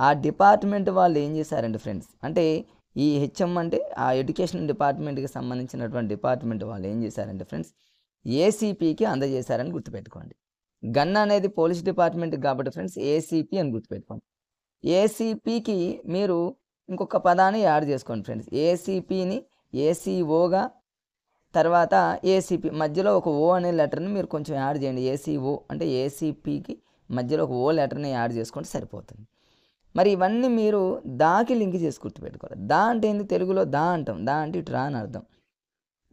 ఆ డిపార్ట్మెంట్ వాళ్ళు ఏం చేశారండి ఫ్రెండ్స్, అంటే ఈ HM అంటే ఆ ఎడ్యుకేషన్ డిపార్ట్మెంట్కి సంబంధించినటువంటి డిపార్ట్మెంట్ వాళ్ళు ఏం చేశారంటే ఫ్రెండ్స్, ACPకి అందజేశారని గుర్తుపెట్టుకోండి. గన్ అనేది పోలీస్ డిపార్ట్మెంట్కి కాబట్టి ఫ్రెండ్స్ ACP అని గుర్తుపెట్టుకోండి. ACPకి మీరు ఇంకొక పదాన్ని యాడ్ చేసుకోండి ఫ్రెండ్స్. ACPని ACOగా, తర్వాత ACP మధ్యలో ఒక O అనే లెటర్ని మీరు కొంచెం యాడ్ చేయండి. ACO అంటే ACPకి మధ్యలో ఒక O లెటర్ని యాడ్ చేసుకుంటే సరిపోతుంది. మరి ఇవన్నీ మీరు దాకి లింక్ చేసి గుర్తుపెట్టుకోవాలి. అంటే ఏంది, తెలుగులో అంటాం. అంటే ఇటు రా అని అర్థం.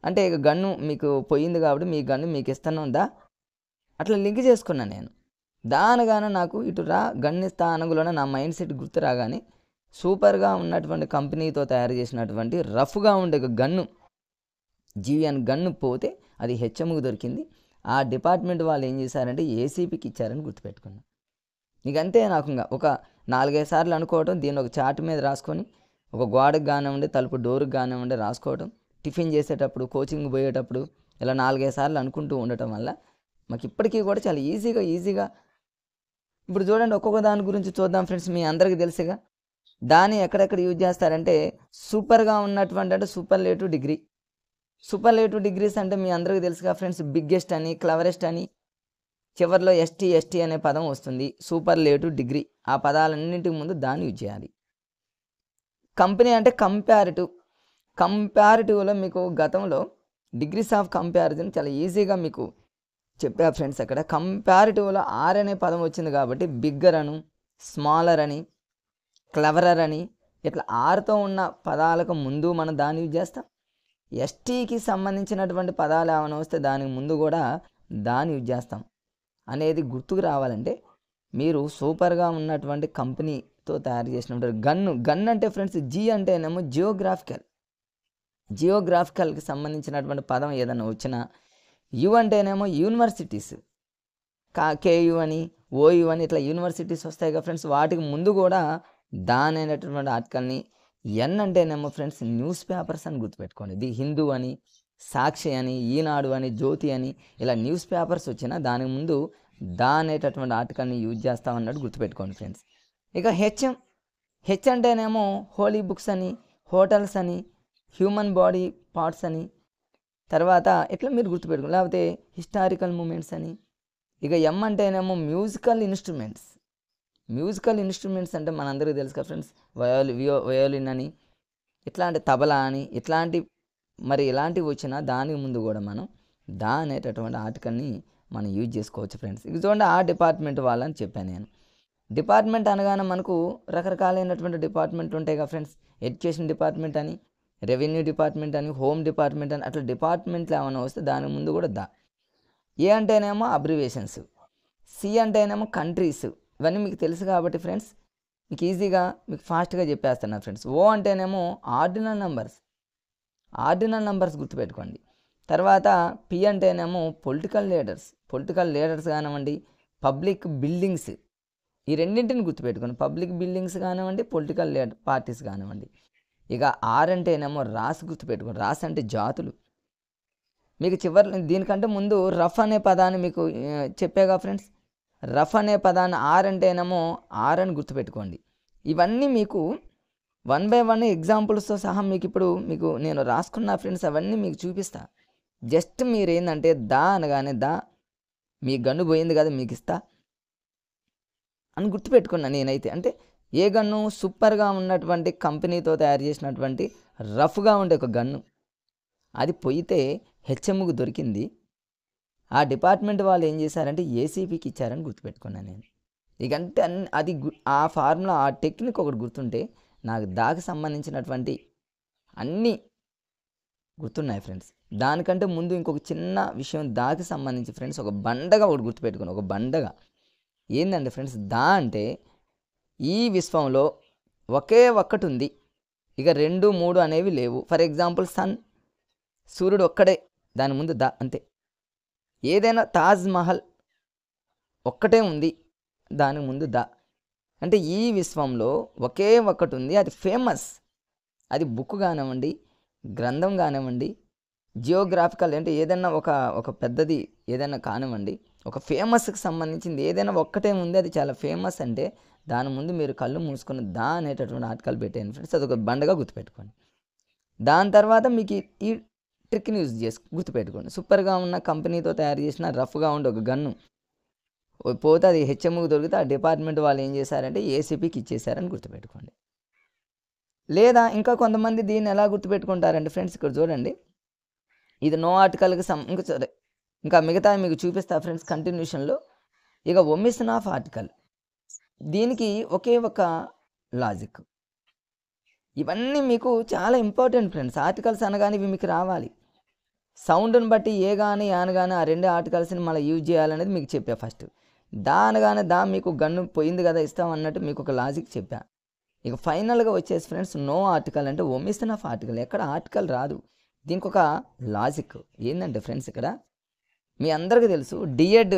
అంటే ఇక గన్ను మీకు పోయింది కాబట్టి మీ గన్ను మీకు ఇస్తున్నాం అట్లా లింక్ చేసుకున్నాను నేను. అనగానే నాకు ఇటు రా గన్ను ఇస్తా అనగులోనే నా మైండ్ సెట్ గుర్తు రాగానే సూపర్గా ఉన్నటువంటి కంపెనీతో తయారు చేసినటువంటి రఫ్గా ఉండే గన్ను, GUN గన్ను పోతే అది HMకు దొరికింది. ఆ డిపార్ట్మెంట్ వాళ్ళు ఏం చేశారంటే ACPకి ఇచ్చారని గుర్తుపెట్టుకున్నాను. నీకంతే. నాకు ఇంకా ఒక 4-5 సార్లు అనుకోవటం, దీన్ని ఒక చార్ట్ మీద రాసుకొని ఒక గోడకు కానివ్వండి, తలుపు డోరుకు కానివ్వండి రాసుకోవటం, టిఫిన్ చేసేటప్పుడు, కోచింగ్ పోయేటప్పుడు ఇలా 4-5 సార్లు అనుకుంటూ ఉండటం వల్ల మాకు ఇప్పటికీ కూడా చాలా ఈజీగా. ఇప్పుడు చూడండి, ఒక్కొక్క దాని గురించి చూద్దాం ఫ్రెండ్స్. మీ అందరికీ తెలుసుగా దాన్ని ఎక్కడెక్కడ యూజ్ చేస్తారంటే సూపర్గా ఉన్నటువంటి అంటే సూపర్లేటివ్ డిగ్రీ. సూపర్లేటివ్ డిగ్రీస్ అంటే మీ అందరికీ తెలుసుగా ఫ్రెండ్స్, బిగ్గెస్ట్ అని, క్లవరెస్ట్ అని, చివరిలో ST అనే పదం వస్తుంది. Superlative degree. ఆ పదాలన్నింటికి ముందు దాన్ని యూజ్ చేయాలి. కంపెనీ అంటే కంపారిటివ్లో మీకు గతంలో డిగ్రీస్ ఆఫ్ కంపారిజన్ చాలా ఈజీగా మీకు చెప్పా ఫ్రెండ్స్. అక్కడ కంపారిటివ్లో R అనే పదం వచ్చింది కాబట్టి బిగ్గర్ అను, స్మాలర్ అని, క్లవరర్ అని ఇట్లా Rతో ఉన్న పదాలకు ముందు మనం దాన్ని యూజ్ చేస్తాం. STకి సంబంధించినటువంటి పదాలు ఏమైనా వస్తే దానికి ముందు కూడా దాన్ని యూజ్ చేస్తాం అనేది గుర్తుకు రావాలంటే మీరు సూపర్గా ఉన్నటువంటి కంపెనీతో తయారు చేసినటువంటి గన్ అంటే ఫ్రెండ్స్, G అంటేనేమో జియోగ్రాఫికల్. జియోగ్రాఫికల్కి సంబంధించినటువంటి పదం ఏదైనా వచ్చినా యు అంటేనేమో యూనివర్సిటీస్, కేయు అని, ఓయు అని ఇట్లా యూనివర్సిటీస్ వస్తాయి కదా ఫ్రెండ్స్. వాటికి ముందు కూడా అనేటటువంటి ఆర్టికల్ని, ఎన్ అంటేనేమో ఫ్రెండ్స్ న్యూస్ పేపర్స్ అని గుర్తుపెట్టుకోండి. ది హిందూ అని, సాక్షి అని, ఈనాడు అని, జ్యోతి అని ఇలా న్యూస్ పేపర్స్ వచ్చినా దానికి ముందు అనేటటువంటి ఆర్టికల్ని యూజ్ చేస్తామన్నట్టు గుర్తుపెట్టుకోండి ఫ్రెండ్స్. ఇక హెచ్ అంటేనేమో హోలీ బుక్స్ అని, హోటల్స్ అని, హ్యూమన్ బాడీ పార్ట్స్ అని, తర్వాత ఇట్లా మీరు గుర్తుపెట్టుకోండి. లేకపోతే హిస్టారికల్ మూమెంట్స్ అని. ఇక ఎం అంటేనేమో మ్యూజికల్ ఇన్స్ట్రుమెంట్స్ అంటే మనందరికీ తెలుసు కదా ఫ్రెండ్స్. వయోలిన్ అని, ఇట్లాంటి తబలా అని, ఇలాంటివి వచ్చినా దానికి ముందు కూడా మనం అనేటటువంటి ఆర్టికల్ని మనం యూజ్ చేసుకోవచ్చు ఫ్రెండ్స్. ఇది చూడండి, ఆ డిపార్ట్మెంట్ వాళ్ళని చెప్పాను నేను. డిపార్ట్మెంట్ అనగానే మనకు రకరకాలైనటువంటి డిపార్ట్మెంట్లు ఉంటాయి కదా ఫ్రెండ్స్. ఎడ్యుకేషన్ డిపార్ట్మెంట్ అని, రెవెన్యూ డిపార్ట్మెంట్ అని, హోమ్ డిపార్ట్మెంట్ అని, అట్లా డిపార్ట్మెంట్లు ఏమైనా వస్తే దానికి ముందు కూడా ఏ అంటేనేమో అబ్రివేషన్స్, సి అంటేనేమో కంట్రీస్. ఇవన్నీ మీకు తెలుసు కాబట్టి ఫ్రెండ్స్ మీకు ఈజీగా మీకు ఫాస్ట్గా చెప్పేస్తున్నాను ఫ్రెండ్స్. ఓ అంటేనేమో ఆర్డినల్ నంబర్స్ గుర్తుపెట్టుకోండి. తర్వాత పి అంటేనేమో పొలిటికల్ లీడర్స్ కానివ్వండి, పబ్లిక్ బిల్డింగ్స్, ఈ రెండింటిని గుర్తుపెట్టుకోండి. పబ్లిక్ బిల్డింగ్స్ కానివ్వండి, పొలిటికల్ పార్టీస్ కానివ్వండి. ఇక ఆర్ అంటేనేమో రాస్ గుర్తుపెట్టుకోండి. రాస్ అంటే జాతులు. మీకు దీనికంటే ముందు రఫ్ అనే పదాన్ని మీకు చెప్పేగా ఫ్రెండ్స్. రఫ్ అనే పదాన్ని ఆర్ అంటేనేమో ఆర్ అని గుర్తుపెట్టుకోండి. ఇవన్నీ మీకు 1 by 1 ఎగ్జాంపుల్స్తో సహా మీకు నేను రాసుకున్న ఫ్రెండ్స్ అవన్నీ మీకు చూపిస్తా. జస్ట్ మీరు ఏంటంటే అనగానే మీ గన్ను పోయింది కదా మీకు ఇస్తా అని గుర్తుపెట్టుకున్నా నేనైతే. అంటే ఏ గన్ను? సూపర్గా ఉన్నటువంటి కంపెనీతో తయారు చేసినటువంటి రఫ్గా ఉండే ఒక గన్ను. అది పోయితే హెచ్ఎంకు దొరికింది. ఆ డిపార్ట్మెంట్ వాళ్ళు ఏం చేశారంటే ఏసీపీకి ఇచ్చారని గుర్తుపెట్టుకున్నాను నేను. ఇకంటే అది ఆ ఫార్ములా, ఆ టెక్నిక్ ఒకటి గుర్తుంటే నాకు దానికి సంబంధించినటువంటి అన్నీ గుర్తున్నాయి ఫ్రెండ్స్. దానికంటే ముందు ఇంకొక చిన్న విషయం దానికి సంబంధించి ఫ్రెండ్స్, ఒక బండగా ఒకటి గుర్తుపెట్టుకుని. ఒక బండగా ఏంటంటే ఫ్రెండ్స్, అంటే ఈ విశ్వంలో ఒకే ఒక్కటి ఉంది, ఇక 2, 3 అనేవి లేవు. ఫర్ ఎగ్జాంపుల్ సూర్యుడు ఒక్కడే, దాని ముందు అంతే. ఏదైనా తాజ్ మహల్ ఒక్కటే ఉంది, దాని ముందు అంటే ఈ విశ్వంలో ఒకే ఒక్కటి ఉంది, అది ఫేమస్. అది బుక్ కానివ్వండి, గ్రంథం కానివ్వండి, జియోగ్రాఫికల్ అంటే ఏదైనా ఒక పెద్దది ఏదైనా కానివ్వండి, ఒక ఫేమస్కి సంబంధించింది ఏదైనా ఒక్కటే ఉంది, అది చాలా ఫేమస్ అంటే దాని ముందు మీరు కళ్ళు మూసుకొని అనేటటువంటి ఆర్టికల్ పెట్టేయండి ఫ్రెండ్స్. అదొక బండగా గుర్తుపెట్టుకోండి. దాని తర్వాత మీకు ఈ ట్రిక్ని యూజ్ గుర్తుపెట్టుకోండి. సూపర్గా ఉన్న కంపెనీతో తయారు చేసిన రఫ్గా ఉండే ఒక గన్ను పోతే అది హెచ్ఎంకు దొరికితే ఆ డిపార్ట్మెంట్ వాళ్ళు ఏం చేశారంటే ఏసీపీకి ఇచ్చేసారని గుర్తుపెట్టుకోండి. లేదా ఇంకా కొంతమంది దీన్ని ఎలా గుర్తుపెట్టుకుంటారంటే ఫ్రెండ్స్, ఇక్కడ చూడండి, ఇది నో ఆర్టికల్కి ఇంకా మిగతా మీకు చూపిస్తా ఫ్రెండ్స్ కంటిన్యూషన్లో. ఇక ఒమిషన్ ఆఫ్ ఆర్టికల్, దీనికి ఒకే ఒక లాజిక్. ఇవన్నీ మీకు చాలా ఇంపార్టెంట్ ఫ్రెండ్స్. ఆర్టికల్స్ అనగానే ఇవి మీకు రావాలి. సౌండ్ని బట్టి ఏ కానీ యాన్ కానీ ఆ 2 ఆర్టికల్స్ని మళ్ళీ యూజ్ చేయాలనేది మీకు చెప్పా ఫస్ట్. అనగానే మీకు గన్ను పోయింది కదా ఇస్తాం అన్నట్టు మీకు ఒక లాజిక్ చెప్పా. ఇక ఫైనల్గా వచ్చేసి ఫ్రెండ్స్, నో ఆర్టికల్ అంటే ఒమిషన్ ఆఫ్ ఆర్టికల్. ఎక్కడ ఆర్టికల్ రాదు, దీనికి ఒక లాజిక్ ఏంటంటే ఫ్రెండ్స్, ఇక్కడ మీ అందరికీ తెలుసు, డిఎడ్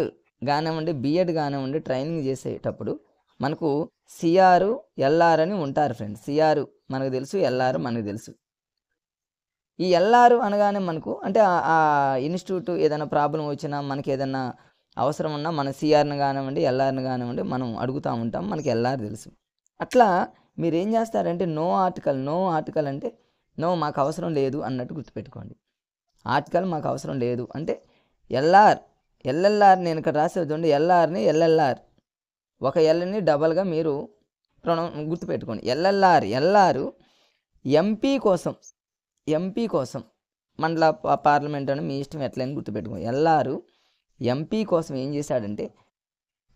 కానివ్వండి, బిఎడ్ కానివ్వండి, ట్రైనింగ్ చేసేటప్పుడు మనకు సిఆర్, ఎల్ఆర్ అని ఉంటారు ఫ్రెండ్స్. సిఆర్ మనకు తెలుసు, ఎల్ఆర్ మనకు తెలుసు. ఈ ఎల్ఆర్ అనగానే మనకు అంటే ఆ ఇన్స్టిట్యూట్ ఏదైనా ప్రాబ్లం వచ్చినా, మనకి ఏదైనా అవసరం ఉన్నా మన సిఆర్ని కానివ్వండి, ఎల్ఆర్ని కానివ్వండి మనం అడుగుతూ ఉంటాం, మనకి ఎల్ఆర్ తెలుసు. అట్లా మీరు ఏం చేస్తారంటే నో ఆర్టికల్ అంటే నో మాకు అవసరం లేదు అన్నట్టు గుర్తుపెట్టుకోండి. ఆర్టికల్ మాకు అవసరం లేదు అంటే ఎల్ఎల్ఆర్ నేను ఇక్కడ రాసేది చూడండి, ఎల్ఆర్ని ఎల్ఎల్ఆర్, ఒక ఎల్ని డబల్గా మీరు గుర్తుపెట్టుకోండి. ఎల్ఆర్ ఎంపీ కోసం మండల పార్లమెంట్ అని మీ ఇష్టం ఎట్లయినా గుర్తుపెట్టుకోండి. ఎల్ఆర్ ఎంపీ కోసం ఏం చేశాడంటే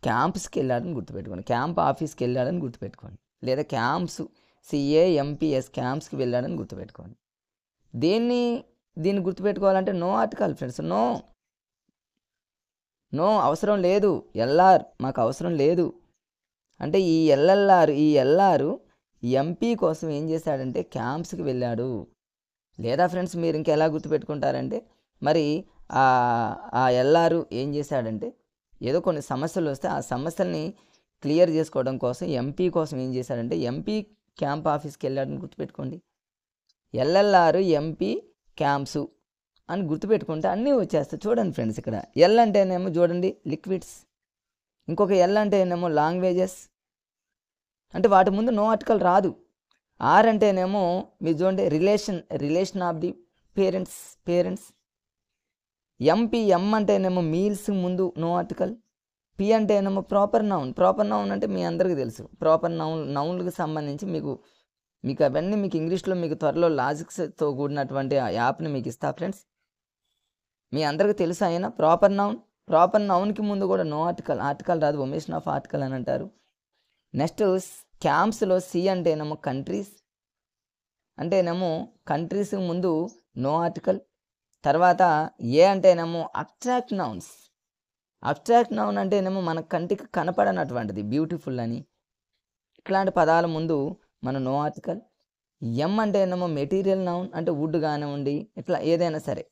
క్యాంప్స్కి వెళ్ళాడని గుర్తుపెట్టుకోండి, క్యాంప్ ఆఫీస్కి వెళ్ళాడని గుర్తుపెట్టుకోండి, లేదా క్యాంప్స్ CAMPS క్యాంప్స్కి వెళ్ళాడని గుర్తుపెట్టుకోండి. దీన్ని గుర్తుపెట్టుకోవాలంటే నో ఆర్టికల్ ఫ్రెండ్స్. నో అవసరం లేదు, ఎల్ఆర్ మాకు అవసరం లేదు అంటే ఈ ఎల్ఆర్ ఎంపీ కోసం ఏం చేశాడంటే క్యాంప్స్కి వెళ్ళాడు. లేదా ఫ్రెండ్స్ మీరు ఇంకా ఎలా గుర్తుపెట్టుకుంటారంటే, మరి ఆ ఎల్ఆర్ ఏం చేశాడంటే, ఏదో కొన్ని సమస్యలు వస్తే ఆ సమస్యల్ని క్లియర్ చేసుకోవడం కోసం ఎంపీ కోసం ఏం చేశాడంటే ఎంపీ క్యాంప్ ఆఫీస్కి వెళ్ళాడని గుర్తుపెట్టుకోండి. ఎల్ఎల్ఆర్ ఎంపీ క్యాంప్స్ అని గుర్తుపెట్టుకుంటే అన్నీ వచ్చేస్తాయి. చూడండి ఫ్రెండ్స్, ఇక్కడ ఎల్ అంటేనేమో చూడండి లిక్విడ్స్, ఇంకొక ఎల్ అంటేనేమో లాంగ్వేజెస్, అంటే వాటి ముందు నో ఆర్టికల్ రాదు. ఆర్ అంటేనేమో మీరు చూడండి రిలేషన్ ఆఫ్ ది పేరెంట్స్. ఎం అంటేనేమో మీల్స్ ముందు నో ఆర్టికల్. పి అంటేనేమో ప్రాపర్ నౌన్ అంటే మీ అందరికీ తెలుసు. ప్రాపర్ నౌన్లకు సంబంధించి మీకు అవన్నీ మీకు ఇంగ్లీష్లో మీకు త్వరలో లాజిక్స్తో కూడినటువంటి ఆ యాప్ని మీకు ఇస్తా ఫ్రెండ్స్. మీ అందరికీ తెలుసు అయినా ప్రాపర్ నౌన్కి ముందు కూడా నో ఆర్టికల్ రాదు, ఒమిషన్ ఆఫ్ ఆర్టికల్ అని అంటారు. నెక్స్ట్ క్యాంప్స్లో సి అంటేనేమో కంట్రీస్, అంటేనేమో కంట్రీస్ ముందు నో ఆర్టికల్. తర్వాత ఏ అంటేనేమో అబ్స్ట్రాక్ట్ నౌన్ అంటేనేమో మన కంటికి కనపడనటువంటిది, బ్యూటిఫుల్ అని ఇట్లాంటి పదాల ముందు మన నో ఆర్టికల్. ఎం అంటేనేమో మెటీరియల్ నౌన్, అంటే వుడ్ కానివ్వండి ఇట్లా ఏదైనా సరే.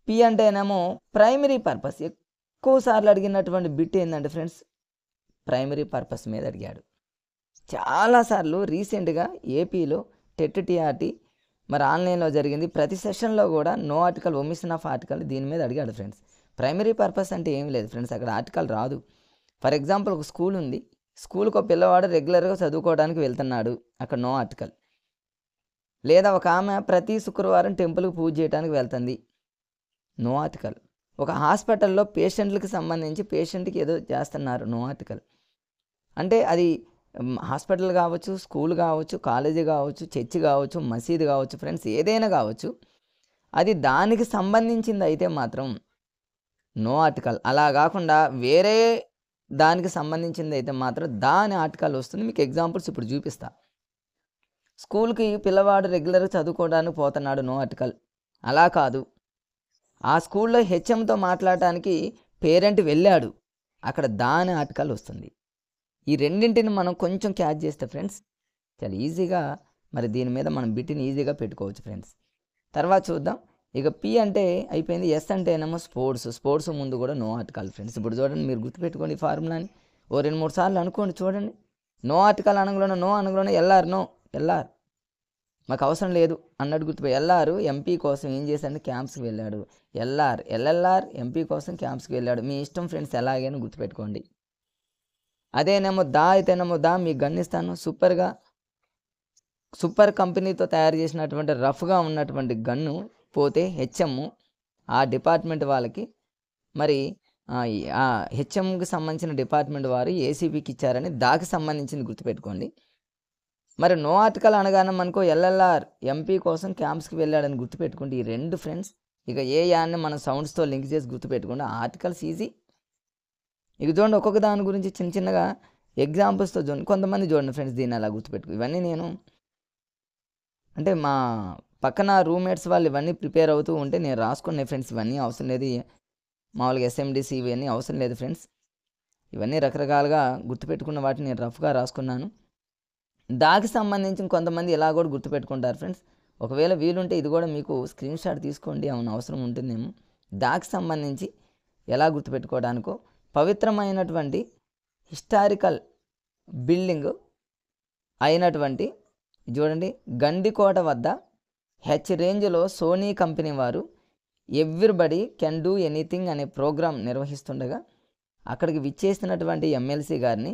పి అంటేనేమో ప్రైమరీ పర్పస్. ఎక్కువ సార్లు అడిగినటువంటి బిట్ ఏంటంటే ఫ్రెండ్స్, ప్రైమరీ పర్పస్ మీద అడిగాడు చాలాసార్లు. రీసెంట్గా ఏపీలో TET మరి ఆన్లైన్లో జరిగింది. ప్రతి సెషన్లో కూడా no article, omission of article దీని మీద అడిగాడు ఫ్రెండ్స్. ప్రైమరీ పర్పస్ అంటే ఏం లేదు ఫ్రెండ్స్, అక్కడ ఆర్టికల్ రాదు. ఫర్ ఎగ్జాంపుల్ ఒక స్కూల్ ఉంది, స్కూల్కి ఒక పిల్లవాడు రెగ్యులర్గా చదువుకోవడానికి వెళ్తున్నాడు, అక్కడ నో ఆర్టికల్. లేదా ఒక ఆమె ప్రతి శుక్రవారం టెంపుల్కి పూజ చేయడానికి వెళ్తుంది, నో ఆర్టికల్. ఒక హాస్పిటల్లో పేషెంట్లకు సంబంధించి పేషెంట్కి ఏదో చేస్తున్నారు, నో ఆర్టికల్. అంటే అది హాస్పిటల్ కావచ్చు, స్కూల్ కావచ్చు, కాలేజీ కావచ్చు, చర్చి కావచ్చు, మసీదు కావచ్చు ఫ్రెండ్స్, ఏదైనా కావచ్చు, అది దానికి సంబంధించింది అయితే మాత్రం నో ఆర్టికల్. అలా కాకుండా వేరే దానికి సంబంధించింది అయితే మాత్రం దాని ఆర్టికల్ వస్తుంది. మీకు ఎగ్జాంపుల్స్ ఇప్పుడు చూపిస్తా. స్కూల్కి పిల్లవాడు రెగ్యులర్గా చదువుకోవడానికి పోతున్నాడు, నో ఆర్టికల్. అలా కాదు, ఆ స్కూల్లో హెచ్ఎంతో మాట్లాడటానికి పేరెంట్ వెళ్ళాడు, అక్కడ దాని ఆర్టికల్ వస్తుంది. ఈ రెండింటిని మనం కొంచెం క్యాచ్ చేస్తే ఫ్రెండ్స్ చాలా ఈజీగా మరి దీని మీద మనం బిట్ని ఈజీగా పెట్టుకోవచ్చు ఫ్రెండ్స్. తర్వాత చూద్దాం. ఇక పి అంటే అయిపోయింది. ఎస్ అంటేనేమో స్పోర్ట్స్ ముందు కూడా నో ఆర్టికల్ ఫ్రెండ్స్. ఇప్పుడు చూడండి, మీరు గుర్తుపెట్టుకోండి ఈ ఫార్ములాని, ఓ 2-3 సార్లు అనుకోండి. చూడండి, నో ఆర్టికల్ అనగలోనే ఎల్ఆర్ మాకు అవసరం లేదు అన్నట్టు గుర్తుపోయి, ఎల్ఆర్ ఎంపీ కోసం ఏం చేశాడు, క్యాంప్స్కి వెళ్ళాడు. ఎల్ఎల్ఆర్ ఎంపీ కోసం క్యాంప్స్కి వెళ్ళాడు. మీ ఇష్టం ఫ్రెండ్స్, ఎలాగైనా గుర్తుపెట్టుకోండి. అదేనేమో అయితేనేమో మీకు గన్నిస్తాను. సూపర్ కంపెనీతో తయారు చేసినటువంటి రఫ్గా ఉన్నటువంటి గన్ను పోతే హెచ్ఎం ఆ డిపార్ట్మెంట్ వాళ్ళకి మరి ఆ హెచ్ఎంకి సంబంధించిన డిపార్ట్మెంట్ వారు ఏసీబీకి ఇచ్చారని దానికి సంబంధించింది గుర్తుపెట్టుకోండి. మరి నో ఆర్టికల్ అనగానే మనకు ఎల్ఎల్ఆర్ ఎంపీ కోసం క్యాంప్స్కి వెళ్ళాడని గుర్తుపెట్టుకోండి. ఈ రెండు ఫ్రెండ్స్, ఇక ఏ యాన్ని మనం సౌండ్స్తో లింక్ చేసి గుర్తుపెట్టుకోండి. Articles easy. ఇక చూడండి, ఒక్కొక్క దాని గురించి చిన్నగా ఎగ్జాంపుల్స్తో చూడండి. కొంతమంది చూడండి ఫ్రెండ్స్, దీన్ని అలా గుర్తుపెట్టుకో. ఇవన్నీ నేను అంటే మా పక్కన రూమ్మేట్స్ వాళ్ళు ఇవన్నీ ప్రిపేర్ అవుతూ ఉంటే నేను రాసుకున్నాయి ఫ్రెండ్స్. ఇవన్నీ అవసరం లేదు, మామూలుగా ఎస్ఎండిసి ఇవన్నీ అవసరం లేదు ఫ్రెండ్స్. ఇవన్నీ రకరకాలుగా గుర్తుపెట్టుకున్న వాటిని నేను రఫ్గా రాసుకున్నాను. దానికి సంబంధించి కొంతమంది ఇలా కూడా గుర్తుపెట్టుకుంటారు ఫ్రెండ్స్. ఒకవేళ వీలుంటే ఇది కూడా మీకు స్క్రీన్ షాట్ తీసుకోండి, అవును అవసరం ఉంటుందేమో. దానికి సంబంధించి ఎలా గుర్తుపెట్టుకోవడానికో, పవిత్రమైనటువంటి హిస్టారికల్ బిల్డింగ్ అయినటువంటి చూడండి గండికోట వద్ద హెచ్ రేంజ్లో సోనీ కంపెనీ వారు ఎవ్రీబడి కెన్ డూ ఎనీథింగ్ అనే ప్రోగ్రాం నిర్వహిస్తుండగా అక్కడికి విచ్చేసినటువంటి ఎమ్మెల్సీ గారిని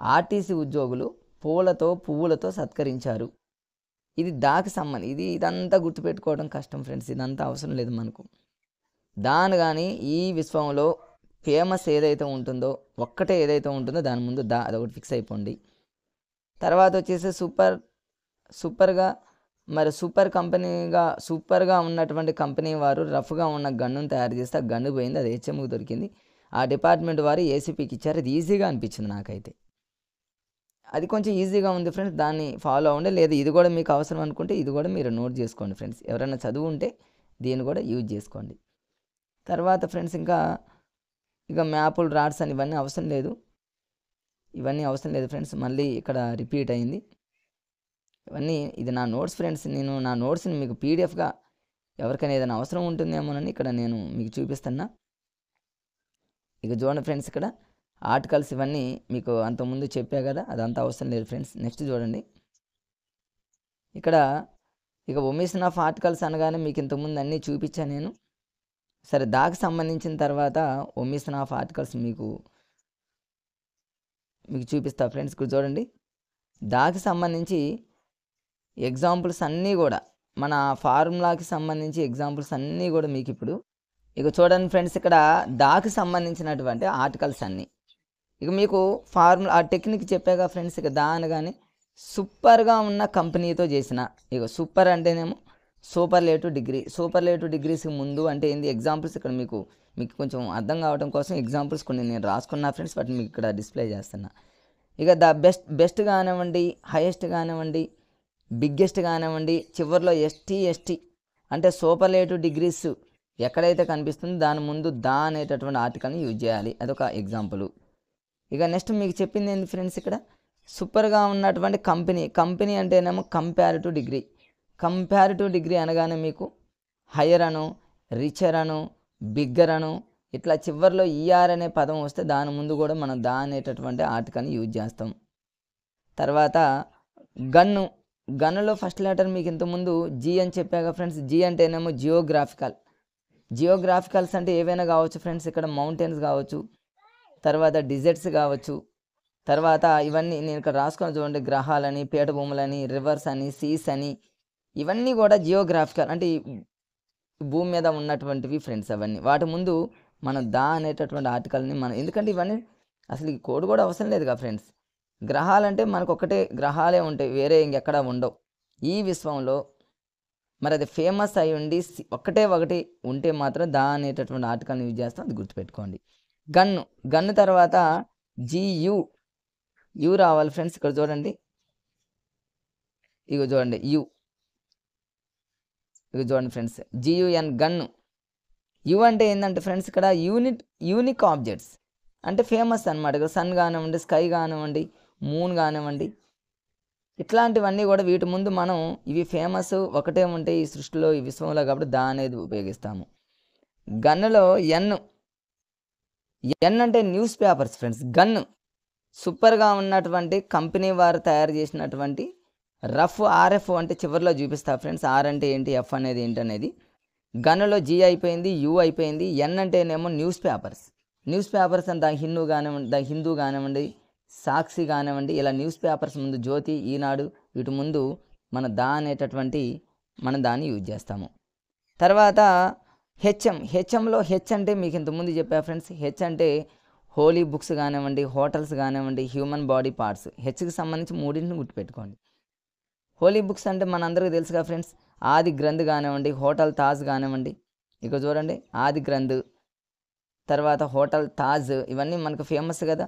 ఆర్టీసీ ఉద్యోగులు పువ్వులతో సత్కరించారు. ఇది దానికి సంబంధించి ఇదంతా గుర్తుపెట్టుకోవడం కష్టం ఫ్రెండ్స్, ఇదంతా అవసరం లేదు మనకు. దాని కానీ ఈ విశ్వంలో ఫేమస్ ఏదైతే ఉంటుందో ఒక్కటే ఏదైతే ఉంటుందో దాని ముందు అదొకటి ఫిక్స్ అయిపోండి. తర్వాత వచ్చేసి సూపర్గా ఉన్నటువంటి కంపెనీ వారు రఫ్గా ఉన్న గన్నును తయారు చేస్తే ఆ గన్ను పోయింది, అది హెచ్ఎంకి దొరికింది. ఆ డిపార్ట్మెంట్ వారు ఏసీపీకి ఇచ్చారు. అది ఈజీగా అనిపించింది నాకైతే, అది కొంచెం ఈజీగా ఉంది ఫ్రెండ్స్, దాన్ని ఫాలో అవ్వండి. లేదా ఇది కూడా మీకు అవసరం అనుకుంటే ఇది కూడా మీరు నోట్ చేసుకోండి ఫ్రెండ్స్. ఎవరైనా చదువు ఉంటే దీన్ని కూడా యూజ్ చేసుకోండి. తర్వాత ఫ్రెండ్స్ ఇక మ్యాపుల్ రాడ్స్ అని ఇవన్నీ అవసరం లేదు ఫ్రెండ్స్. మళ్ళీ ఇక్కడ రిపీట్ అయింది. ఇవన్నీ ఇది నా నోట్స్ ఫ్రెండ్స్. నేను నా నోట్స్ని మీకు పీడిఎఫ్గా ఎవరికైనా ఏదైనా అవసరం ఉంటుందేమోనని ఇక్కడ నేను మీకు చూపిస్తున్నా. ఇక చూడండి ఫ్రెండ్స్, ఇక్కడ ఆర్టికల్స్ ఇవన్నీ మీకు అంతకుముందు చెప్పా కదా, అదంతా అవసరం లేదు ఫ్రెండ్స్. నెక్స్ట్ చూడండి, ఇక్కడ ఇక ఒమిషన్ ఆఫ్ ఆర్టికల్స్ అనగానే మీకు ఇంతకుముందు అన్నీ చూపించాను నేను. సరే, దానికి సంబంధించిన తర్వాత ఒమిషన్ ఆఫ్ ఆర్టికల్స్ మీకు చూపిస్తా ఫ్రెండ్స్. ఇక్కడ చూడండి, దానికి సంబంధించి ఎగ్జాంపుల్స్ అన్నీ కూడా, మన ఫార్ములాకి సంబంధించి ఎగ్జాంపుల్స్ అన్నీ కూడా మీకు ఇప్పుడు ఇక చూడండి ఫ్రెండ్స్, ఇక్కడ దానికి సంబంధించినటువంటి ఆర్టికల్స్ అన్నీ ఇక మీకు ఫార్ములా ఆ టెక్నిక్ చెప్పాగా ఫ్రెండ్స్. ఇక దా అనగానే సూపర్గా ఉన్న కంపెనీతో చేసిన, ఇక సూపర్ అంటేనేమో సూపర్లేటివ్ డిగ్రీ. సూపర్లేటివ్ డిగ్రీస్కి ముందు అంటే ఏంది ఎగ్జాంపుల్స్ ఇక్కడ మీకు కొంచెం అర్థం కావడం కోసం ఎగ్జాంపుల్స్ కొన్ని నేను రాసుకున్నా ఫ్రెండ్స్, వాటిని మీకు ఇక్కడ డిస్ప్లే చేస్తున్నా. ఇక ద బెస్ట్ కానివ్వండి, హైయెస్ట్ కానివ్వండి, బిగ్గెస్ట్ కానివ్వండి, చివరిలో ఎస్టీ అంటే సూపర్లేటివ్ డిగ్రీస్ ఎక్కడైతే కనిపిస్తుందో దాని ముందు దా అనేటటువంటి ఆర్టికల్ని యూజ్ చేయాలి. అదొక ఎగ్జాంపుల్. ఇక నెక్స్ట్ మీకు చెప్పింది ఏంటి ఫ్రెండ్స్, ఇక్కడ సూపర్గా ఉన్నటువంటి కంపెనీ అంటేనేమో కంపారిటివ్ డిగ్రీ. కంపారిటివ్ డిగ్రీ అనగానే మీకు హయ్యర్ అను, రిచర్ అను, బిగ్గర్ అను, ఇట్లా చివరిలో ఈఆర్ అనే పదం వస్తే దాని ముందు కూడా మనం దా అనేటటువంటి ఆర్టికల్ని యూజ్ చేస్తాం. తర్వాత గన్నులో ఫస్ట్ లెటర్ మీకు ఇంతకుముందు జీ అని చెప్పాగా ఫ్రెండ్స్. జీ అంటేనేమో జియోగ్రాఫికల్స్ అంటే ఏవైనా కావచ్చు ఫ్రెండ్స్. ఇక్కడ మౌంటైన్స్ కావచ్చు, తర్వాత డిజర్ట్స్ కావచ్చు, తర్వాత ఇవన్నీ నేను ఇక్కడ రాసుకొని చూడండి, గ్రహాలని, పీఠభూములని, రివర్స్ అని, సీస్ అని, ఇవన్నీ కూడా జియోగ్రాఫికల్ అంటే భూమి మీద ఉన్నటువంటివి ఫ్రెండ్స్. అవన్నీ వాటి ముందు మనం దా అనేటటువంటి ఆర్టికల్ని మనం, ఎందుకంటే ఇవన్నీ అసలు ఈ కోడ్ కూడా అవసరం లేదు కదా ఫ్రెండ్స్. గ్రహాలంటే మనకు ఒకటే గ్రహాలే ఉంటాయి, వేరే ఇంకెక్కడ ఉండవు ఈ విశ్వంలో. మరి అది ఫేమస్ అయి ఉండి ఒకటి ఉంటే మాత్రం దా అనేటటువంటి ఆర్టికల్ని యూజ్ చేస్తాం, అది గుర్తుపెట్టుకోండి. గన్ను తర్వాత యు రావాలి ఫ్రెండ్స్. ఇక్కడ చూడండి, ఇగో చూడండి ఇక చూడండి ఫ్రెండ్స్, జియుఎన్ గన్ను. యు అంటే ఏంటంటే ఫ్రెండ్స్, ఇక్కడ యూనిక్ ఆబ్జెక్ట్స్ అంటే ఫేమస్ అనమాట. ఇక్కడ సన్ కానివ్వండి, స్కై కానివ్వండి, మూన్ కానివ్వండి, ఇట్లాంటివన్నీ కూడా వీటి ముందు మనం ఇవి ఫేమస్ ఒకటే ఉంటాయి ఈ సృష్టిలో, ఈ విశ్వంలో, కాబట్టి దా అనేది ఉపయోగిస్తాము. గన్నులో ఎన్ అంటే న్యూస్ పేపర్స్ ఫ్రెండ్స్. గన్ను సూపర్గా ఉన్నటువంటి కంపెనీ వారు తయారు చేసినటువంటి రఫ్ ఆర్ఎఫ్ అంటే చివరిలో చూపిస్తా ఫ్రెండ్స్. ఆర్ అంటే ఏంటి, ఎఫ్ అనేది ఏంటి అనేది. గన్నులో జీ అయిపోయింది, యూ అయిపోయింది. ఎన్ అంటేనేమో న్యూస్ పేపర్స్ అని ద హిందూ కానివ్వండి, సాక్షి కానివ్వండి, ఇలా న్యూస్ పేపర్స్ ముందు జ్యోతి, ఈనాడు, వీటి ముందు మన దా అనేటటువంటి మనం దాన్ని యూజ్ చేస్తాము. తర్వాత హెచ్ఎంలో హెచ్ అంటే మీకు ఇంతకుముందు చెప్పా ఫ్రెండ్స్. హెచ్ అంటే హోలీ బుక్స్ కానివ్వండి, హోటల్స్ కానివ్వండి, హ్యూమన్ బాడీ పార్ట్స్. హెచ్కి సంబంధించి మూడింటిని గుర్తుపెట్టుకోండి. హోలీ బుక్స్ అంటే మనందరికీ తెలుసుగా ఫ్రెండ్స్, ఆది గ్రంథ్ కానివ్వండి, హోటల్ తాజ్ కానివ్వండి. ఇక చూడండి, ఆది గ్రంథ్, తర్వాత హోటల్ తాజ్, ఇవన్నీ మనకు ఫేమస్ కదా.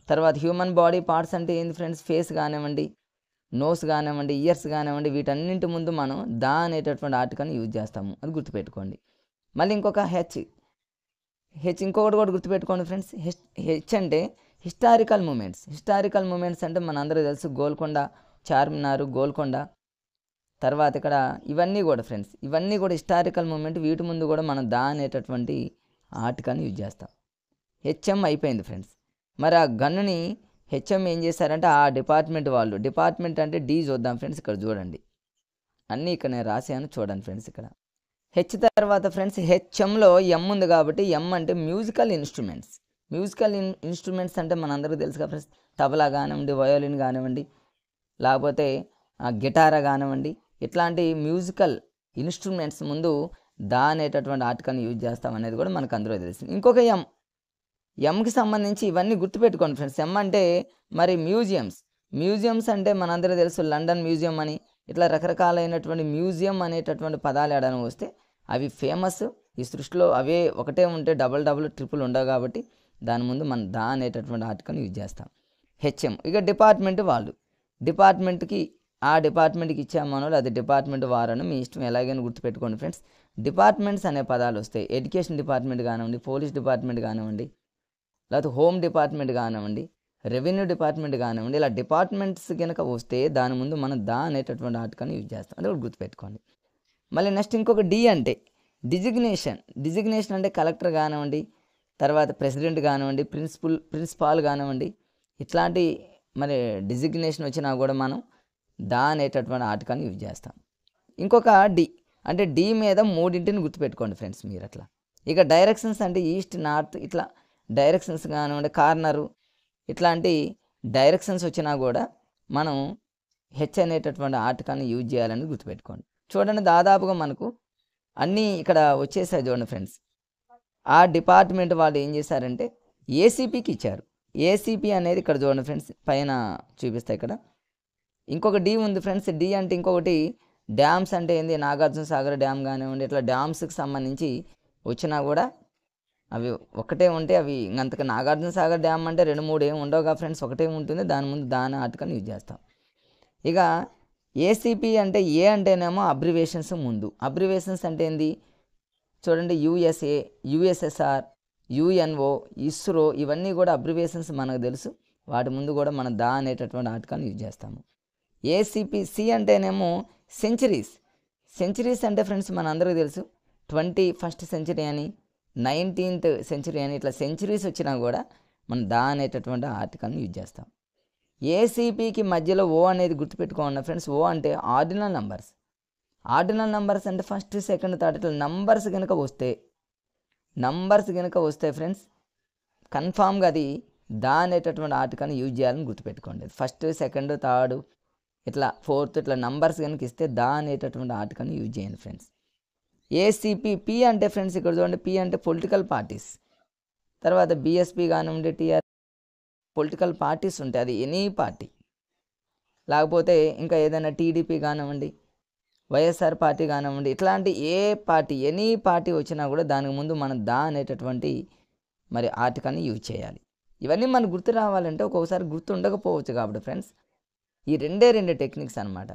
తర్వాత హ్యూమన్ బాడీ పార్ట్స్ అంటే ఏంది ఫ్రెండ్స్, ఫేస్ కానివ్వండి, నోస్ కానివ్వండి, ఇయర్స్ కానివ్వండి, వీటన్నింటి ముందు మనం దా అనేటటువంటి ఆర్టికల్ని యూజ్ చేస్తాము, అది గుర్తుపెట్టుకోండి. మళ్ళీ ఇంకొక హెచ్ ఇంకొకటి కూడా గుర్తుపెట్టుకోండి ఫ్రెండ్స్. హెచ్ అంటే హిస్టారికల్ మూమెంట్స్ అంటే మనందరూ తెలుసు, గోల్కొండ, చార్మినార్, గోల్కొండ. తర్వాత ఇక్కడ ఇవన్నీ కూడా ఫ్రెండ్స్, ఇవన్నీ కూడా హిస్టారికల్ మూమెంట్. వీటి ముందు కూడా మనం దా అనేటటువంటి ఆర్టికల్ని యూజ్ చేస్తాం. హెచ్ఎం అయిపోయింది ఫ్రెండ్స్. మరి ఆ గన్నుని హెచ్ఎం ఏం చేశారంటే ఆ డిపార్ట్మెంట్ అంటే డి చూద్దాం ఫ్రెండ్స్. ఇక్కడ చూడండి, అన్నీ ఇక్కడ నేను రాసాను చూడండి ఫ్రెండ్స్. ఇక్కడ హెచ్ తర్వాత ఫ్రెండ్స్ హెచ్ఎంలో ఎం ఉంది కాబట్టి ఎం అంటే మ్యూజికల్ ఇన్స్ట్రుమెంట్స్ అంటే మనందరికీ తెలుసు కదా ఫ్రెండ్స్. తబలా కానివ్వండి, వయోలిన్ కానివ్వండి, లేకపోతే గిటారా కానివ్వండి, ఇట్లాంటి మ్యూజికల్ ఇన్స్ట్రుమెంట్స్ ముందు దా అనేటటువంటి ఆర్టికల్ని యూజ్ చేస్తాం అనేది కూడా మనకు అందరూ తెలిసింది. ఇంకొక ఎంకి సంబంధించి ఇవన్నీ గుర్తుపెట్టుకోండి ఫ్రెండ్స్. ఎం అంటే మరి మ్యూజియంస్ అంటే మనందరూ తెలుసు, లండన్ మ్యూజియం అని, ఇట్లా రకరకాలైనటువంటి మ్యూజియం అనేటటువంటి పదాలు ఏడని వస్తే అవి ఫేమస్ ఈ సృష్టిలో. అవే ఒకటే ఉంటే డబుల్ ట్రిపుల్ ఉండవు కాబట్టి దాని ముందు మనం దా అనేటటువంటి ఆర్టికల్ని యూజ్ చేస్తాం. హెచ్ఎం. ఇక డిపార్ట్మెంట్కి ఇచ్చాము మనోళ్ళు, అది డిపార్ట్మెంట్ వారని మీ ఇష్టం ఎలాగైనా గుర్తుపెట్టుకోండి ఫ్రెండ్స్. డిపార్ట్మెంట్స్ అనే పదాలు వస్తాయి. ఎడ్యుకేషన్ డిపార్ట్మెంట్ కానివ్వండి, పోలీస్ డిపార్ట్మెంట్ కానివ్వండి, లేకపోతే హోమ్ డిపార్ట్మెంట్ కానివ్వండి, రెవెన్యూ డిపార్ట్మెంట్ కానివ్వండి, ఇలా డిపార్ట్మెంట్స్ కనుక వస్తే దాని ముందు మనం దా అనేటటువంటి ఆర్టికల్ని యూజ్ చేస్తాం. అది కూడా గుర్తుపెట్టుకోండి. మళ్ళీ నెక్స్ట్ ఇంకొక డి అంటే డిజిగ్నేషన్ అంటే కలెక్టర్ కానివ్వండి, తర్వాత ప్రెసిడెంట్ కానివ్వండి, ప్రిన్సిపాల్ కానివ్వండి, ఇట్లాంటి మరి డిజిగ్నేషన్ వచ్చినా కూడా మనం దా అనేటటువంటి ఆర్టికల్ని యూజ్ చేస్తాం. ఇంకొక డి అంటే డి మీద మూడింటిని గుర్తుపెట్టుకోండి ఫ్రెండ్స్ మీరు అట్లా. ఇక డైరెక్షన్స్ అంటే ఈస్ట్, నార్త్, ఇట్లా డైరెక్షన్స్ కానివ్వండి, కార్నరు, ఇట్లాంటి డైరెక్షన్స్ వచ్చినా కూడా మనం హెచ్ అనేటటువంటి ఆర్టికల్ని యూజ్ చేయాలని గుర్తుపెట్టుకోండి. చూడండి, దాదాపుగా మనకు అన్నీ ఇక్కడ వచ్చేసాయి చూడండి ఫ్రెండ్స్. ఆ డిపార్ట్మెంట్ వాళ్ళు ఏం చేశారంటే ఏసీపీకి ఇచ్చారు. ఏసీపీ అనేది ఇక్కడ చూడండి ఫ్రెండ్స్, పైన చూపిస్తాయి ఇక్కడ. ఇంకొక డి ఉంది ఫ్రెండ్స్. డి అంటే ఇంకొకటి డ్యామ్స్ అంటే ఏంది, నాగార్జున సాగర్ డ్యామ్ కానివ్వండి, ఇట్లా డ్యామ్స్కి సంబంధించి వచ్చినా కూడా అవి ఒకటే ఉంటే అవి ఇంకంతగా నాగార్జున సాగర్ డ్యామ్ అంటే 2-3 ఏమి ఉండవుగా ఫ్రెండ్స్, ఒకటే ఉంటుంది. దాని ముందు దాని ఆర్టికల్ని యూజ్ చేస్తాం. ఇక ఏసీపీ అంటే ఏ అంటేనేమో అబ్రివేషన్స్ ముందు. అబ్రివేషన్స్ అంటే ఏంది చూడండి, యుఎస్ఏ, యుఎస్ఎస్ఆర్, యుఎన్ఓ, ఇస్రో, ఇవన్నీ కూడా అబ్రివేషన్స్ మనకు తెలుసు. వాటి ముందు కూడా మనం దా అనేటటువంటి ఆర్టికల్ని యూజ్ చేస్తాము. ఏసీపీ సి అంటేనేమో సెంచరీస్ అంటే ఫ్రెండ్స్ మన అందరికీ తెలుసు, 21st సెంచరీ అని, 19th సెంచరీ అని, ఇట్లా సెంచరీస్ వచ్చినా కూడా మనం దా అనేటటువంటి ఆర్టికల్ని యూజ్ చేస్తాం. ఏసీపీకి మధ్యలో ఓ అనేది గుర్తుపెట్టుకోండి ఫ్రెండ్స్. ఓ అంటే ఆర్డినల్ నంబర్స్. ఆర్డినల్ నంబర్స్ అంటే ఫస్ట్, సెకండ్, థర్డ్ ఇట్లా నంబర్స్ కనుక వస్తే ఫ్రెండ్స్ కన్ఫామ్గా అది దా అనేటటువంటి ఆర్టికల్ని యూజ్ చేయాలని గుర్తుపెట్టుకోండి. ఫస్ట్, సెకండ్, థర్డ్, ఇట్లా ఫోర్త్, ఇట్లా నంబర్స్ కనుక ఇస్తే దా అనేటటువంటి ఆర్టికల్ని యూజ్ చేయండి ఫ్రెండ్స్. ఏసీపీ పి అంటే ఫ్రెండ్స్ ఇక్కడ చూడండి, పి అంటే పొలిటికల్ పార్టీస్. తర్వాత బీఎస్పీ కానివ్వండి, టీఆర్ పొలిటికల్ పార్టీస్ ఉంటాయి, అది ఎనీ పార్టీ. లేకపోతే ఇంకా ఏదైనా టీడీపీ కానివ్వండి, వైఎస్ఆర్ పార్టీ కానివ్వండి, ఇట్లాంటి ఏ పార్టీ, ఎనీ పార్టీ వచ్చినా కూడా దానికి ముందు మనం దా అనేటటువంటి మరి ఆర్టికల్ని యూజ్ చేయాలి. ఇవన్నీ మనకు గుర్తు రావాలంటే ఒక్కొక్కసారి గుర్తు ఉండకపోవచ్చు. కాబట్టి ఫ్రెండ్స్ ఈ రెండు టెక్నిక్స్ అనమాట.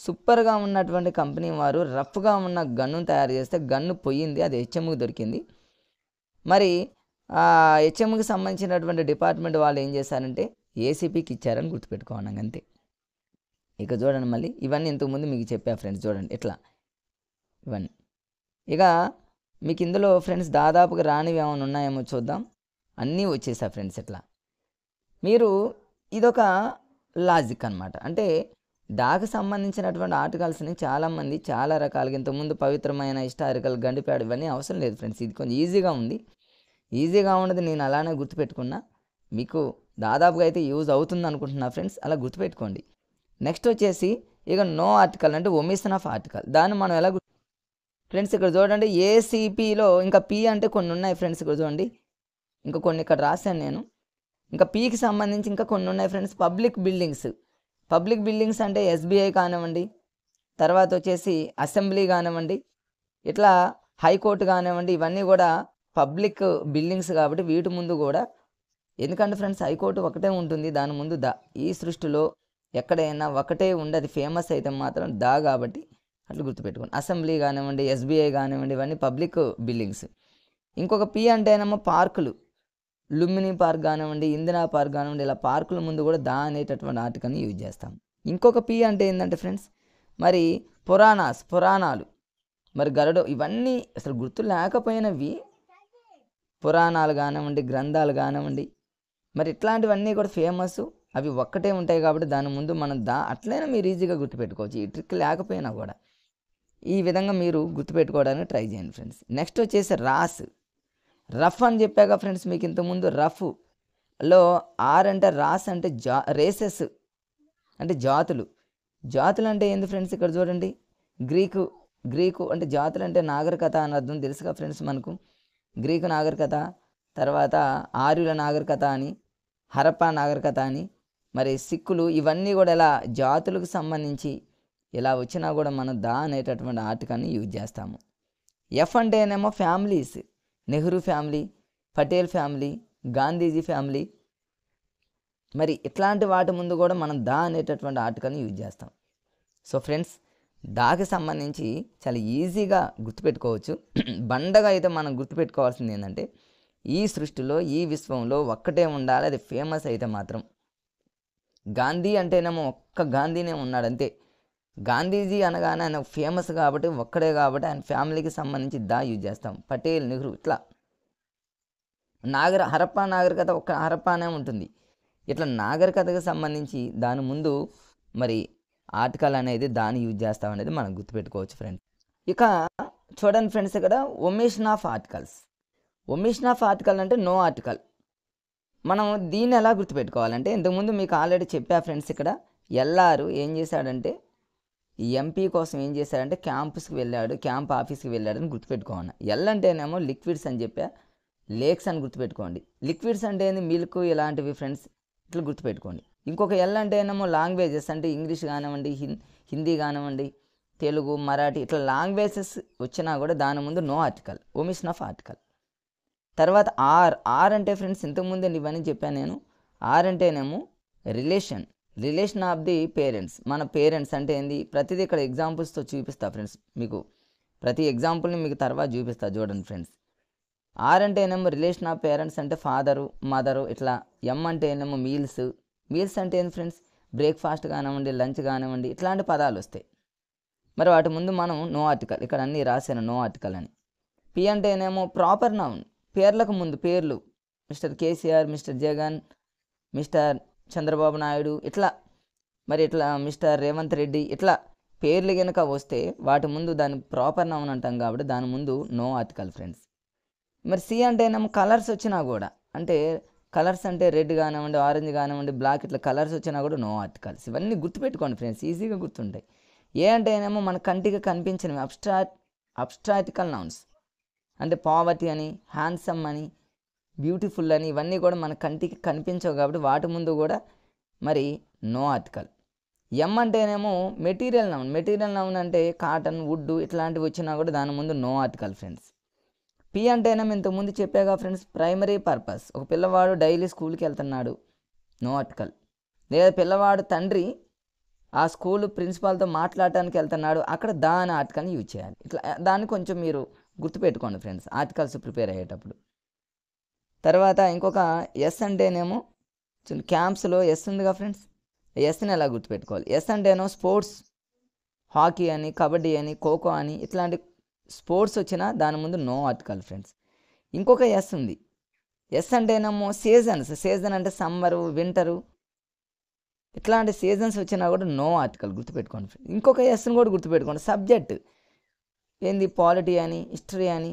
సూపర్గా ఉన్నటువంటి కంపెనీ వారు రఫ్గా ఉన్న గన్ను తయారు చేస్తే గన్ను పోయింది, అది హెచ్ఎంకి దొరికింది. మరి ఆ హెచ్ఎంకి సంబంధించినటువంటి డిపార్ట్మెంట్ వాళ్ళు ఏం చేశారంటే ఏసీపీకి ఇచ్చారని గుర్తుపెట్టుకోవాలి అంతే. ఇక చూడండి, మళ్ళీ ఇవన్నీ ఇంతకుముందు మీకు చెప్పా ఫ్రెండ్స్. చూడండి ఇట్లా ఇవన్నీ. ఇక మీకు ఇందులో ఫ్రెండ్స్ దాదాపుగా రానివి ఏమైనా ఉన్నాయేమో చూద్దాం. అన్నీ వచ్చేసా ఫ్రెండ్స్. ఇట్లా మీరు ఇదొక లాజిక్ అనమాట. అంటే దానికి సంబంధించినటువంటి ఆర్టికల్స్ని చాలామంది చాలా రకాలుగా ఇంతకుముందు పవిత్రమైన, హిస్టారికల్, గండిపేడ ఇవన్నీ అవసరం లేదు ఫ్రెండ్స్. ఇది కొంచెం ఈజీగా ఉంది. ఈజీగా ఉన్నది నేను అలానే గుర్తుపెట్టుకున్నా. మీకు దాదాపుగా అయితే యూజ్ అవుతుంది అనుకుంటున్నా ఫ్రెండ్స్. అలా గుర్తుపెట్టుకోండి. నెక్స్ట్ వచ్చేసి ఇక నో ఆర్టికల్ అంటే ఒమిషన్ ఆఫ్ ఆర్టికల్. దాన్ని మనం ఎలా ఫ్రెండ్స్ ఇక్కడ చూడండి, ఏసీపీలో ఇంకా పి అంటే కొన్ని ఉన్నాయి ఫ్రెండ్స్. ఇక్కడ చూడండి, ఇంకా కొన్ని ఇక్కడ రాశాను నేను. ఇంకా పీకి సంబంధించి ఇంకా కొన్ని ఉన్నాయి ఫ్రెండ్స్. పబ్లిక్ బిల్డింగ్స్ అంటే ఎస్బీఐ కానివ్వండి, తర్వాత వచ్చేసి అసెంబ్లీ కానివ్వండి, ఇట్లా హైకోర్టు కానివ్వండి, ఇవన్నీ కూడా పబ్లిక్ బిల్డింగ్స్. కాబట్టి వీటి ముందు కూడా, ఎందుకంటే ఫ్రెండ్స్ హైకోర్టు ఒకటే ఉంటుంది, దాని ముందు దా. ఈ సృష్టిలో ఎక్కడైనా ఒకటే ఉండదు, ఫేమస్ అయితే మాత్రం దా. కాబట్టి అట్లా గుర్తుపెట్టుకోండి. అసెంబ్లీ కానివ్వండి, ఎస్బీఐ కానివ్వండి, ఇవన్నీ పబ్లిక్ బిల్డింగ్స్. ఇంకొక పి అంటేనేమో పార్కులు, లుంబిని పార్క్ కానివ్వండి, ఇందిరా పార్క్ కానివ్వండి, ఇలా పార్కుల ముందు కూడా దా అనేటటువంటి ఆర్టికల్ని యూజ్ చేస్తాం. ఇంకొక పి అంటే ఏంటంటే ఫ్రెండ్స్ మరి పురాణాలు, మరి గరుడ, ఇవన్నీ అసలు గుర్తు లేకపోయినవి. పురాణాలు కానివ్వండి, గ్రంథాలు కానివ్వండి, మరి ఇట్లాంటివన్నీ కూడా ఫేమస్. అవి ఒక్కటే ఉంటాయి కాబట్టి దాని ముందు మనం దా అట్లయినా మీరు ఈజీగా గుర్తుపెట్టుకోవచ్చు. ఈ ట్రిక్ లేకపోయినా కూడా ఈ విధంగా మీరు గుర్తుపెట్టుకోవడానికి ట్రై చేయండి ఫ్రెండ్స్. నెక్స్ట్ వచ్చేసి రఫ్ అని చెప్పాక ఫ్రెండ్స్ మీకు ఇంతకుముందు రఫ్లో ఆర్ అంటే రాస్ అంటే రేసెస్ అంటే జాతులు అంటే ఏంది ఫ్రెండ్స్? ఇక్కడ చూడండి, గ్రీకు అంటే జాతులు అంటే నాగరికత అని అర్థం తెలుసుగా ఫ్రెండ్స్ మనకు. గ్రీకు నాగరికత, తర్వాత ఆర్యుల నాగరికత అని, హరప్పా నాగరికత అని, మరి సిక్కులు, ఇవన్నీ కూడా ఇలా జాతులకు సంబంధించి ఇలా వచ్చినా కూడా మనం దా అనేటటువంటి ఆర్టికల్ని యూజ్ చేస్తాము. ఎఫ్ అంటేనేమో families, Nehru family, Patel family, Gandhiji family, మరి ఇట్లాంటి వాటి ముందు కూడా మనం దా అనేటటువంటి ఆర్టికల్ని యూజ్ చేస్తాం. సో ఫ్రెండ్స్ దాకి సంబంధించి చాలా ఈజీగా గుర్తుపెట్టుకోవచ్చు. బండగా అయితే మనం గుర్తుపెట్టుకోవాల్సింది ఏంటంటే ఈ సృష్టిలో ఈ విశ్వంలో ఒక్కటే ఉండాలి, అది ఫేమస్ అయితే మాత్రం. గాంధీ అంటేనేమో ఒక్క గాంధీనే ఉన్నాడు అంతే. గాంధీజీ అనగానే ఆయన ఫేమస్ కాబట్టి ఒక్కడే కాబట్టి ఆయన ఫ్యామిలీకి సంబంధించి దా యూజ్ చేస్తాం. పటేల్, నెహ్రూ ఇట్లా హరప్పా నాగరికత ఒక్క హరప్పానే ఉంటుంది. ఇట్లా నాగరికతకు సంబంధించి దాని ముందు మరి ఆర్టికల్ అనేది దాన్ని యూజ్ చేస్తాం అనేది మనం గుర్తుపెట్టుకోవచ్చు ఫ్రెండ్స్. ఇక చూడండి ఫ్రెండ్స్, ఇక్కడ omission of articles. Omission of article అంటే నో ఆర్టికల్. మనం దీన్ని ఎలా గుర్తుపెట్టుకోవాలంటే ఇంతకుముందు మీకు ఆల్రెడీ చెప్పా ఫ్రెండ్స్. ఇక్కడ ఎల్ఆర్ ఏం చేశాడంటే ఎంపీ కోసం ఏం చేశాడంటే క్యాంపస్కి వెళ్ళాడు, క్యాంప్ ఆఫీస్కి వెళ్ళాడు అని గుర్తుపెట్టుకోండి. ఎల్ అంటేనేమో లిక్విడ్స్ అని చెప్పా, లేక్స్ అని గుర్తుపెట్టుకోండి. లిక్విడ్స్ అంటే ఏంది, మిల్క్ ఇలాంటివి ఫ్రెండ్స్, ఇట్లా గుర్తుపెట్టుకోండి. ఇంకొక ఎల్ అంటేనేమో లాంగ్వేజెస్, అంటే ఇంగ్లీష్ కానివ్వండి, హిందీ కానివ్వండి, తెలుగు, మరాఠీ ఇట్లా లాంగ్వేజెస్ వచ్చినా కూడా దాని ముందు no article, omission of article. తర్వాత ఆర్ అంటే ఫ్రెండ్స్ ఇంతకుముందే ఇవన్నీ చెప్పాను నేను. ఆర్ అంటేనేమో రిలేషన్ ఆఫ్ ది పేరెంట్స్. మన పేరెంట్స్ అంటే ఏంది, ప్రతిదీ ఇక్కడ ఎగ్జాంపుల్స్తో చూపిస్తా ఫ్రెండ్స్. మీకు ప్రతి ఎగ్జాంపుల్ని మీకు తర్వాత చూపిస్తా చూడండి ఫ్రెండ్స్. ఆర్ అంటేనేమో రిలేషన్ ఆఫ్ పేరెంట్స్ అంటే ఫాదరు, మదరు ఇట్లా. ఎం అంటేనేమో మీల్స్ అంటే ఏంది ఫ్రెండ్స్, బ్రేక్ఫాస్ట్ కానివ్వండి, లంచ్ కానివ్వండి, ఇట్లాంటి పదాలు వస్తాయి. మరి వాటి ముందు మనం నో ఆర్టికల్, ఇక్కడ అన్నీ రాశాను నో ఆర్టికల్ అని. పి అంటేనేమో ప్రాపర్ నౌన్, పేర్లకు ముందు పేర్లు, mister KCR, mister Jagan, mister Chandrababu Naidu ఇట్లా, మరి ఇట్లా మిస్టర్ రేవంత్ రెడ్డి ఇట్లా పేర్లు కనుక వస్తే వాటి ముందు దాని ప్రాపర్ నౌన్ అంటాం కాబట్టి దాని ముందు నో ఆర్టికల్ ఫ్రెండ్స్. మరి సి అంటేనేమో కలర్స్ వచ్చినా కూడా, అంటే కలర్స్ అంటే రెడ్ కానివ్వండి, ఆరెంజ్ కానివ్వండి, బ్లాక్ ఇట్లా కలర్స్ వచ్చినా కూడా నో ఆర్టికల్స్. ఇవన్నీ గుర్తుపెట్టుకోండి ఫ్రెండ్స్, ఈజీగా గుర్తుంటాయి. ఏ అంటేనేమో మన కంటికి కనిపించినవి అబ్స్ట్రాక్టికల్ నౌన్స్, అంటే పావర్టీ అని, హ్యాండ్సమ్ అని, బ్యూటిఫుల్ అని, ఇవన్నీ కూడా మన కంటికి కనిపించవు కాబట్టి వాటి ముందు కూడా మరి నో ఆర్టికల్. ఎం అంటేనేమో మెటీరియల్ నౌన్ అంటే కాటన్, వుడ్ ఇట్లాంటివి వచ్చినా కూడా దాని ముందు నో ఆర్టికల్ ఫ్రెండ్స్. పి అంటేనేమో ఇంతకుముందు చెప్పాగా ఫ్రెండ్స్, ప్రైమరీ పర్పస్. ఒక పిల్లవాడు డైలీ స్కూల్కి వెళ్తున్నాడు, నో ఆర్టికల్. లేదా పిల్లవాడు తండ్రి ఆ స్కూల్ ప్రిన్సిపాల్తో మాట్లాడటానికి వెళ్తున్నాడు, అక్కడ దాని ఆర్టికల్ని యూజ్ చేయాలి. ఇట్లా దాన్ని కొంచెం మీరు గుర్తుపెట్టుకోండి ఫ్రెండ్స్ ఆర్టికల్స్ ప్రిపేర్ అయ్యేటప్పుడు. తర్వాత ఇంకొక ఎస్ అంటేనేమో క్యాంప్స్లో ఎస్ ఉందిగా ఫ్రెండ్స్, ఎస్ని ఎలా గుర్తుపెట్టుకోవాలి. ఎస్ అంటేనో స్పోర్ట్స్, హాకీ అని, కబడ్డీ అని, ఖోఖో అని ఇట్లాంటి స్పోర్ట్స్ వచ్చినా దాని ముందు నో ఆర్టికల్ ఫ్రెండ్స్. ఇంకొక ఎస్ ఉంది, ఎస్ అంటేనేమో సీజన్ అంటే సమ్మరు, వింటరు ఇట్లాంటి సీజన్స్ వచ్చినా కూడా నో ఆర్టికల్ గుర్తుపెట్టుకోండి. ఇంకొక ఎస్ని కూడా గుర్తుపెట్టుకోండి, సబ్జెక్ట్ ఏంది, పాలిటీ అని, హిస్టరీ అని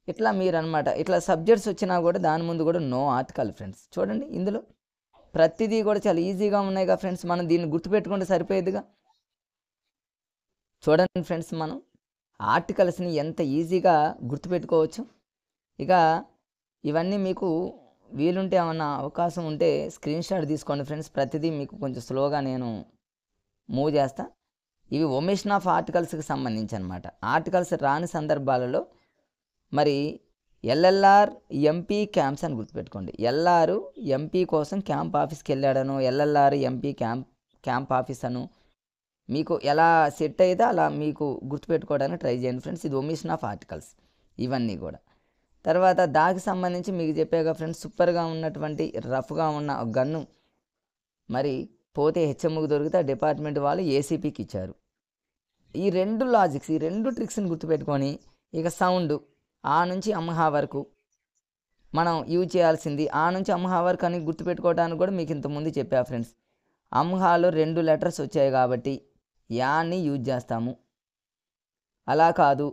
ఇట్లా మీరు అనమాట. ఇట్లా సబ్జెక్ట్స్ వచ్చినా కూడా దాని ముందు కూడా నో ఆర్టికల్ ఫ్రెండ్స్. చూడండి ఇందులో ప్రతిదీ కూడా చాలా ఈజీగా ఉన్నాయిగా ఫ్రెండ్స్, మనం దీన్ని గుర్తుపెట్టుకుంటే సరిపోయేదిగా. చూడండి ఫ్రెండ్స్, మనం ఆర్టికల్స్ని ఎంత ఈజీగా గుర్తుపెట్టుకోవచ్చు. ఇక ఇవన్నీ మీకు వీలుంటే ఏమన్నా అవకాశం ఉంటే స్క్రీన్ షాట్ తీసుకోండి ఫ్రెండ్స్. ప్రతిదీ మీకు కొంచెం స్లోగా నేను మూవ్ చేస్తా. ఇవి ఒమిషన్ ఆఫ్ ఆర్టికల్స్కి సంబంధించి అనమాట. ఆర్టికల్స్ రాని సందర్భాలలో మరి ఎల్ఎల్ఆర్ ఎంపీ క్యాంప్స్ అని గుర్తుపెట్టుకోండి. ఎల్ఆర్ ఎంపీ కోసం క్యాంప్ ఆఫీస్కి వెళ్ళాడను, ఎల్ఎల్ఆర్ ఎంపీ క్యాంప్ ఆఫీస్ అను, మీకు ఎలా సెట్ అయితే అలా మీకు గుర్తుపెట్టుకోవడానికి ట్రై చేయండి ఫ్రెండ్స్. ఇది ఒమిషన్ ఆఫ్ ఆర్టికల్స్ ఇవన్నీ కూడా. తర్వాత దానికి సంబంధించి మీకు చెప్పాక ఫ్రెండ్స్, సూపర్గా ఉన్నటువంటి రఫ్గా ఉన్న గన్ను మరి పోతే హెచ్ఎంకి దొరికితే ఆ డిపార్ట్మెంట్ వాళ్ళు ఏసీపీకి ఇచ్చారు. ఈ రెండు లాజిక్స్, ఈ రెండు ట్రిక్స్ని గుర్తుపెట్టుకొని ఇక సౌండ్ ఆ నుంచి అమ్హా వరకు మనం యూజ్ చేయాల్సింది. ఆ నుంచి అమ్హా వరకు అని గుర్తుపెట్టుకోవడానికి కూడా మీకు ఇంతకుముందు చెప్పా ఫ్రెండ్స్. అమ్హాలో 2 లెటర్స్ వచ్చాయి కాబట్టి యాన్ని యూజ్ చేస్తాము. అలా కాదు,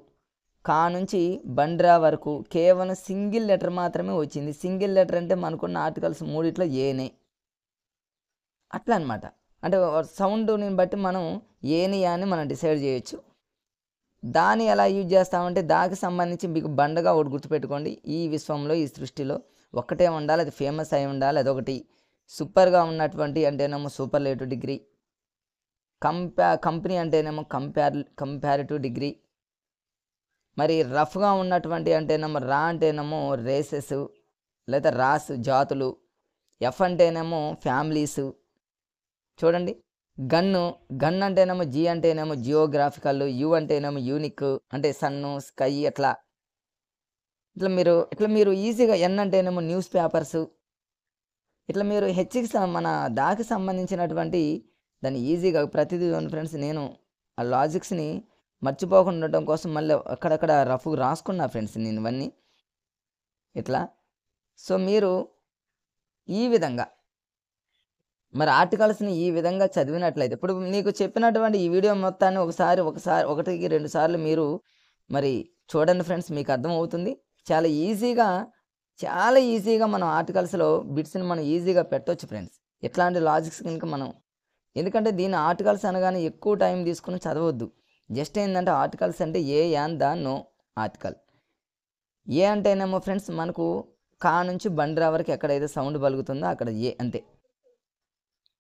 కా నుంచి బండ్రా వరకు కేవలం సింగిల్ లెటర్ మాత్రమే వచ్చింది. సింగిల్ లెటర్ అంటే మనకున్న ఆర్టికల్స్ 3 ఏనే అట్లా అనమాట. అంటే సౌండ్ని బట్టి మనం ఏని యాని మనం డిసైడ్ చేయొచ్చు. దాన్ని ఎలా యూజ్ చేస్తామంటే దానికి సంబంధించి మీకు బండగా ఒకటి గుర్తుపెట్టుకోండి. ఈ విశ్వంలో, ఈ సృష్టిలో ఒక్కటే ఉండాలి, అది ఫేమస్ అయి ఉండాలి. అదొకటి సూపర్గా ఉన్నటువంటి అంటేనేమో సూపర్లేటివ్ డిగ్రీ, కంపెనీ అంటేనేమో కంపారిటివ్ డిగ్రీ, మరి రఫ్గా ఉన్నటువంటి అంటేనేమో రా అంటేనేమో రేసెస్ లేదా రాస్ జాతులు, ఎఫ్ అంటేనేమో ఫ్యామిలీస్. చూడండి గన్ అంటేనేమో జీ అంటేనేమో జియోగ్రాఫికల్, యు అంటేనేమో యూనిక్ అంటే సన్ను, స్కై అట్లా. ఇట్లా మీరు ఈజీగా ఎన్ అంటేనేమో న్యూస్ పేపర్స్, ఇట్లా మీరు హెచ్‌కి మన దాకి సంబంధించినటువంటి దాన్ని ఈజీగా ప్రతిదీ చూడండి ఫ్రెండ్స్. నేను ఆ లాజిక్స్‌ని మర్చిపోకుండా ఉండటం కోసం మళ్ళీ అక్కడక్కడ రఫ్‌గా రాసుకున్నా ఫ్రెండ్స్ నేను ఇవన్నీ ఇట్లా. సో, మీరు ఈ విధంగా మరి ఆర్టికల్స్‌ని ఈ విధంగా చదివినట్లయితే ఇప్పుడు నీకు చెప్పినటువంటి ఈ వీడియో మొత్తాన్ని ఒకసారి ఒకటికి 2 సార్లు మీరు మరి చూడండి ఫ్రెండ్స్. మీకు అర్థమవుతుంది. చాలా ఈజీగా, చాలా ఈజీగా మనం ఆర్టికల్స్‌లో బిట్స్‌ని మనం ఈజీగా పెట్టొచ్చు ఫ్రెండ్స్. ఇట్లాంటి లాజిక్స్ కనుక మనం ఎందుకంటే దీని ఆర్టికల్స్ అనగానే ఎక్కువ టైం తీసుకొని చదవొద్దు. జస్ట్ ఏందంటే ఆర్టికల్స్ అంటే ఏ, యాన్, ద, నో ఆర్టికల్. ఏ అంటేనేమో ఫ్రెండ్స్ మనకు కా నుంచి బండ్రా వరకు ఎక్కడైతే సౌండ్ పలుకుతుందో అక్కడ ఏ అంతే.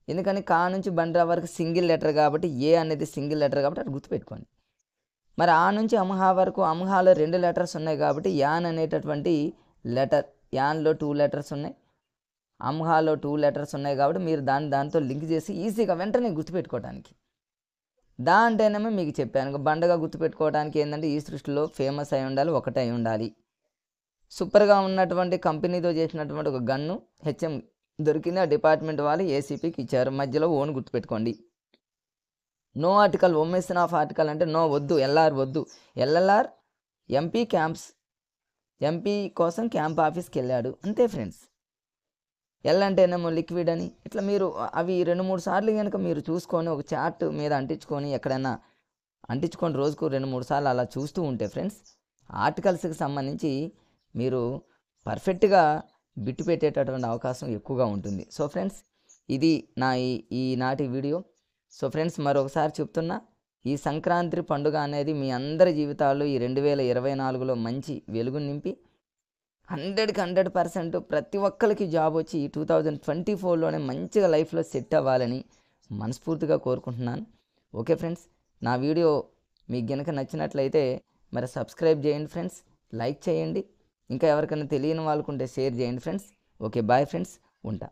ఎందుకని కా నుంచి బండ్రా వరకు సింగిల్ లెటర్ కాబట్టి ఏ అనేది సింగిల్ లెటర్ కాబట్టి అది గుర్తుపెట్టుకోండి. మరి ఆ నుంచి అమ్హా వరకు అమ్హాలో 2 లెటర్స్ ఉన్నాయి కాబట్టి యాన్ అనేటటువంటి లెటర్, యాన్‌లో 2 లెటర్స్ ఉన్నాయి. అమ్హాలో 2 లెటర్స్ ఉన్నాయి కాబట్టి మీరు దాంతో లింక్ చేసి ఈజీగా వెంటనే గుర్తుపెట్టుకోవడానికి. దా అంటేనేమో మీకు చెప్పాను బండగా గుర్తుపెట్టుకోవడానికి ఏంటంటే ఈ సృష్టిలో ఫేమస్ అయి ఉండాలి, ఒకటే అయి ఉండాలి. సూపర్‌గా ఉన్నటువంటి కంపెనీతో చేసినటువంటి ఒక గన్ను హెచ్ఎం దొరికింది. ఆ డిపార్ట్మెంట్ వాళ్ళు ఏసీపీకి ఇచ్చారు. మధ్యలో ఓన్ గుర్తుపెట్టుకోండి. No article, omission of article అంటే నో వద్దు, ఎల్ఆర్ వద్దు. ఎల్ఎల్ఆర్ ఎంపీ క్యాంప్స్, ఎంపీ కోసం క్యాంప్ ఆఫీస్కి వెళ్ళాడు అంతే ఫ్రెండ్స్. ఎల్ అంటేనేమో లిక్విడ్ అని. ఇట్లా మీరు అవి 2, 3 సార్లు కనుక మీరు చూసుకొని ఒక చార్ట్ మీద అంటించుకొని ఎక్కడైనా అంటించుకొని రోజుకు 2, 3 సార్లు అలా చూస్తూ ఉంటే ఫ్రెండ్స్ ఆర్టికల్స్కి సంబంధించి మీరు పర్ఫెక్ట్గా బిట్టు పెట్టేటటువంటి అవకాశం ఎక్కువగా ఉంటుంది. సో ఫ్రెండ్స్ ఇది నా ఈనాటి వీడియో. సో ఫ్రెండ్స్ మరొకసారి చెప్తున్నా, ఈ సంక్రాంతి పండుగ అనేది మీ అందరి జీవితాల్లో ఈ 2024లో మంచి వెలుగు నింపి 100కి 100% ప్రతి ఒక్కరికి జాబ్ వచ్చి ఈ 2024లోనే మంచిగా లైఫ్లో సెట్ అవ్వాలని మనస్ఫూర్తిగా కోరుకుంటున్నాను. ఓకే ఫ్రెండ్స్, నా వీడియో మీకు గనుక నచ్చినట్లయితే మరి సబ్స్క్రైబ్ చేయండి ఫ్రెండ్స్, లైక్ చేయండి, ఇంకా ఎవరికైనా తెలియని వాళ్ళకుంటే షేర్ చేయండి ఫ్రెండ్స్. ఓకే బాయ్ ఫ్రెండ్స్, ఉంటా.